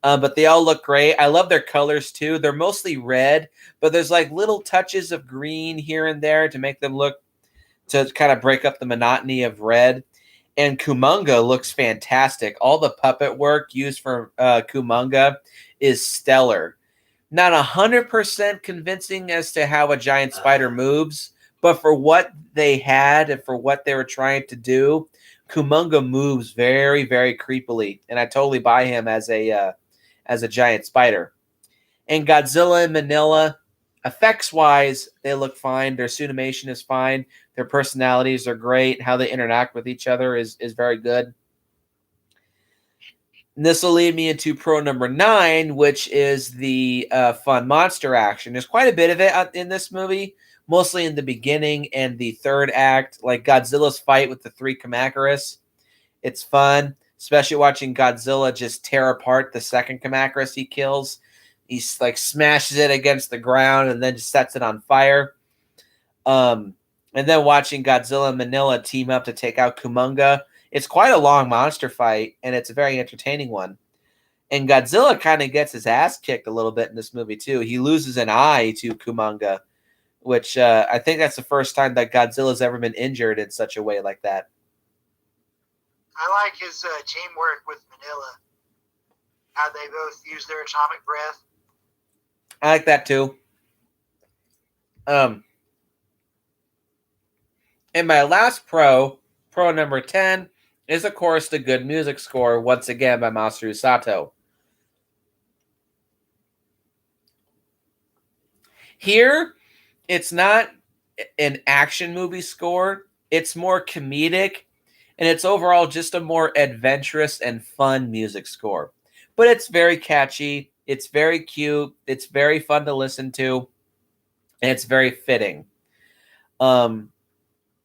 But they all look great. I love their colors too. They're mostly red, but there's like little touches of green here and there to make them look, to kind of break up the monotony of red. And Kumonga looks fantastic. All the puppet work used for Kumonga is stellar. Not 100% convincing as to how a giant spider moves, but for what they had and for what they were trying to do, Kumonga moves very, very creepily, and I totally buy him as a giant spider. And Godzilla and Manila, effects-wise, they look fine. Their suitimation is fine. Their personalities are great. How they interact with each other is very good. And this will lead me into pro number 9, which is the fun monster action. There's quite a bit of it in this movie, mostly in the beginning and the third act, like Godzilla's fight with the 3 Kamacuras. It's fun, especially watching Godzilla just tear apart the second Kamacuras he kills. He like smashes it against the ground and then just sets it on fire. And then watching Godzilla and Manila team up to take out Kumonga. It's quite a long monster fight, and it's a very entertaining one. And Godzilla kind of gets his ass kicked a little bit in this movie, too. He loses an eye to Kumonga, which I think that's the first time that Godzilla's ever been injured in such a way like that. I like his teamwork with Manila. How they both use their atomic breath. I like that, too. And my last pro number 10, is, of course, the good music score, once again, by Masaru Sato. Here, it's not an action movie score. It's more comedic, and it's overall just a more adventurous and fun music score. But it's very catchy. It's very cute. It's very fun to listen to, and it's very fitting.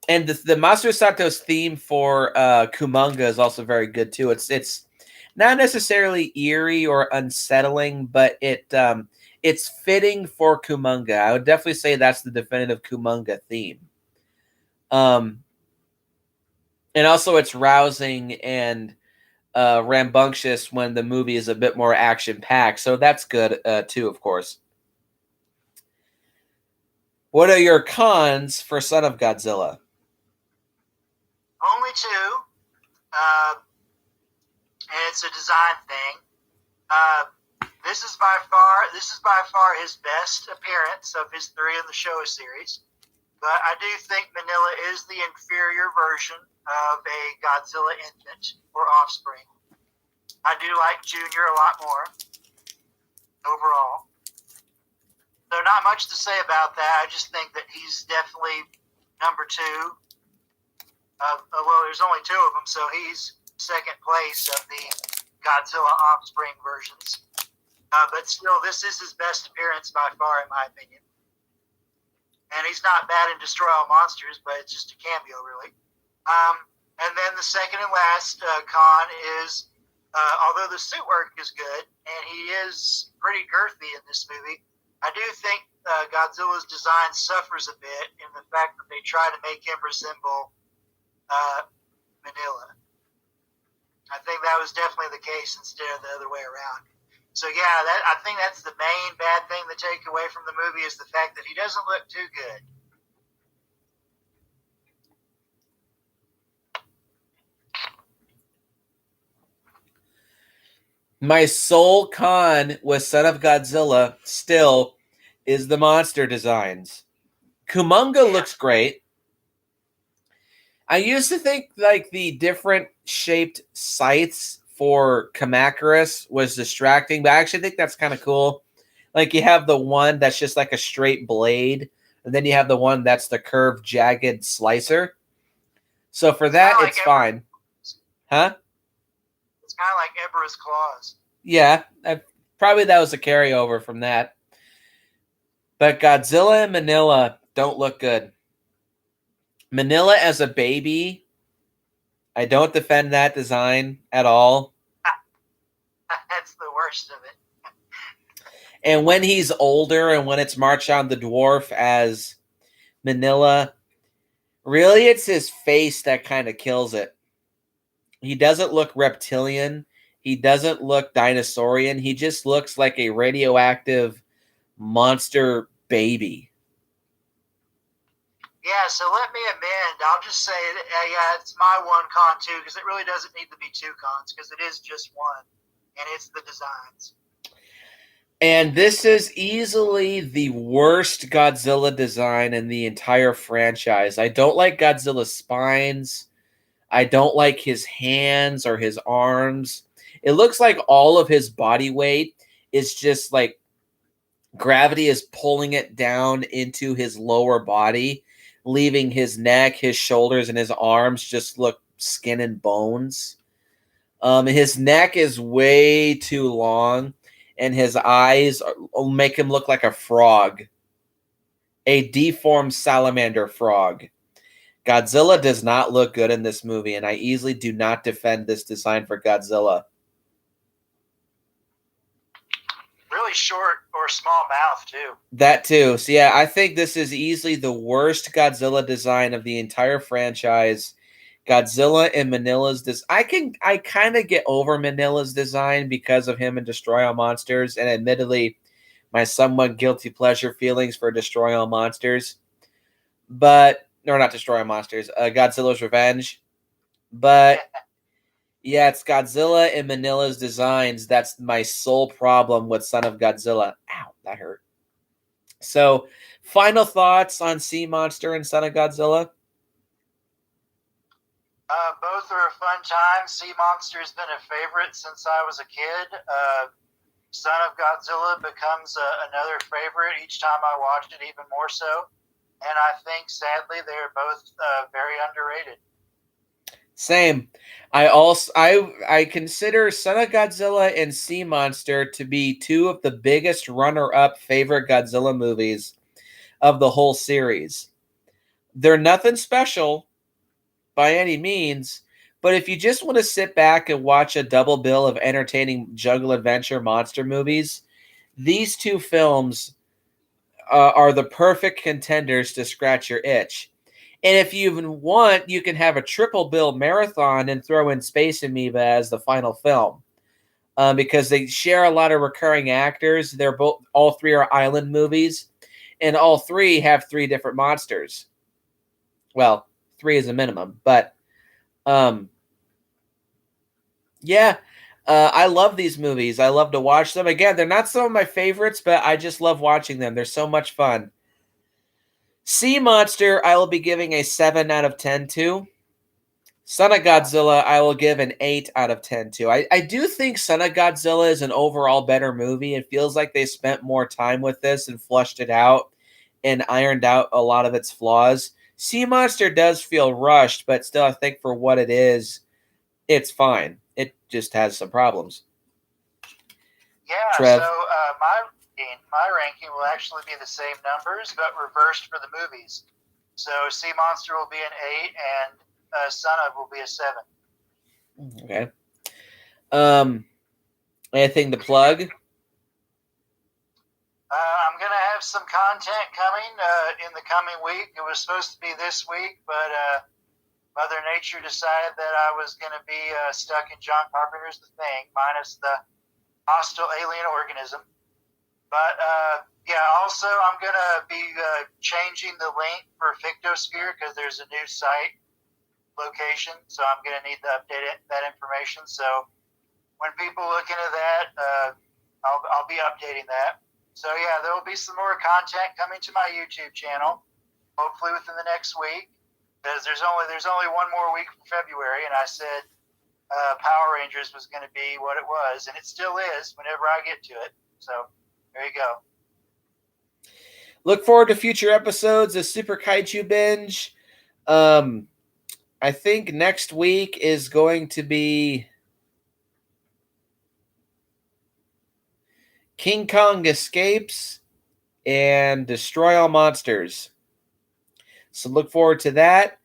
And the Masaru Sato's theme for Kumonga is also very good too. It's not necessarily eerie or unsettling, but it's fitting for Kumonga. I would definitely say that's the definitive Kumonga theme. And also it's rousing and rambunctious when the movie is a bit more action-packed. So that's good too, of course. What are your cons for Son of Godzilla? Only 2, and it's a design thing. This is by far his best appearance of his 3 in the Showa series. But I do think Manila is the inferior version of a Godzilla infant or offspring. I do like Junior a lot more overall. So not much to say about that. I just think that he's definitely number 2. Well, there's only 2 of them, so he's second place of the Godzilla offspring versions. But still, this is his best appearance by far, in my opinion. And he's not bad in Destroy All Monsters, but it's just a cameo, really. And then the second and last con is, although the suit work is good, and he is pretty girthy in this movie, I do think Godzilla's design suffers a bit in the fact that they try to make him resemble Manila. I think that was definitely the case instead of the other way around. So yeah, I think that's the main bad thing to take away from the movie is the fact that he doesn't look too good. My sole con with Son of Godzilla still is the monster designs. Kumonga looks great. I used to think like the different shaped sights for Kamacuras was distracting, but I actually think that's kind of cool. Like you have the one that's just like a straight blade, and then you have the one that's the curved, jagged slicer. So for that, it's fine. Huh? It's kind of like Ebera's claws. Yeah, probably that was a carryover from that. But Godzilla and Manila don't look good. Manila as a baby, I don't defend that design at all. That's the worst of it. And when he's older and when it's Marchand the Dwarf as Manila, really it's his face that kind of kills it. He doesn't look reptilian. He doesn't look dinosaurian. He just looks like a radioactive monster baby. Yeah, so let me amend. I'll just say, yeah, it's my one con too, because it really doesn't need to be two cons, because it is just one, and it's the designs. And this is easily the worst Godzilla design in the entire franchise. I don't like Godzilla's spines. I don't like his hands or his arms. It looks like all of his body weight is just like gravity is pulling it down into his lower body, leaving his neck, his shoulders, and his arms just look skin and bones. His neck is way too long, and his eyes will make him look like a frog, a deformed salamander frog. Godzilla does not look good in this movie, and I easily do not defend this design for Godzilla. Really short or small mouth, too. That too. So yeah, I think this is easily the worst Godzilla design of the entire franchise. Godzilla and Manila's I kind of get over Manila's design because of him and Destroy All Monsters, and admittedly, my somewhat guilty pleasure feelings for Destroy All Monsters. But or not Destroy All Monsters, Godzilla's Revenge. But yeah, it's Godzilla and Manila's designs. That's my sole problem with Son of Godzilla. Ow, that hurt. So, final thoughts on Sea Monster and Son of Godzilla? Both are a fun time. Sea Monster's been a favorite since I was a kid. Son of Godzilla becomes another favorite each time I watch it, even more so. And I think, sadly, they're both very underrated. Same. I consider Son of Godzilla and Sea Monster to be two of the biggest runner-up favorite Godzilla movies of the whole series. They're nothing special by any means, but if you just want to sit back and watch a double bill of entertaining jungle adventure monster movies, these two films are the perfect contenders to scratch your itch. And if you even want, you can have a triple bill marathon and throw in Space Amoeba as the final film. Because they share a lot of recurring actors. All three are island movies, and all three have three different monsters. Well, three is a minimum, but yeah, I love these movies. I love to watch them. Again, they're not some of my favorites, but I just love watching them. They're so much fun. Sea Monster, I will be giving a 7 out of 10 to. Son of Godzilla, I will give an 8 out of 10 to. I do think Son of Godzilla is an overall better movie. It feels like they spent more time with this and flushed it out and ironed out a lot of its flaws. Sea Monster does feel rushed, but still, I think for what it is, it's fine. It just has some problems. Yeah, Trev. so my ranking will actually be the same numbers, but reversed for the movies. So Sea Monster will be an 8, and Son of will be a 7. Okay. Anything to plug? I'm going to have some content coming in the coming week. It was supposed to be this week, but Mother Nature decided that I was going to be stuck in John Carpenter's The Thing, minus the hostile alien organism. But yeah, also I'm going to be changing the link for Fictosphere because there's a new site location, so I'm going to need to update that information. So when people look into that, I'll be updating that. So yeah, there will be some more content coming to my YouTube channel, hopefully within the next week, because there's only one more week for February, and I said Power Rangers was going to be what it was, and it still is whenever I get to it. So there you go. Look forward to future episodes of Super Kaiju Binge. I think next week is going to be King Kong Escapes and Destroy All Monsters. So look forward to that.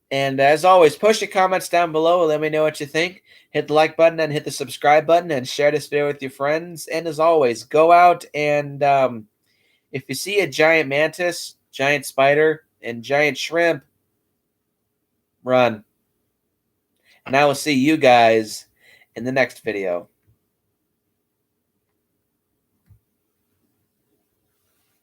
And as always, post your comments down below and let me know what you think. Hit the like button and hit the subscribe button and share this video with your friends. And as always, go out and if you see a giant mantis, giant spider, and giant shrimp, run. And I will see you guys in the next video.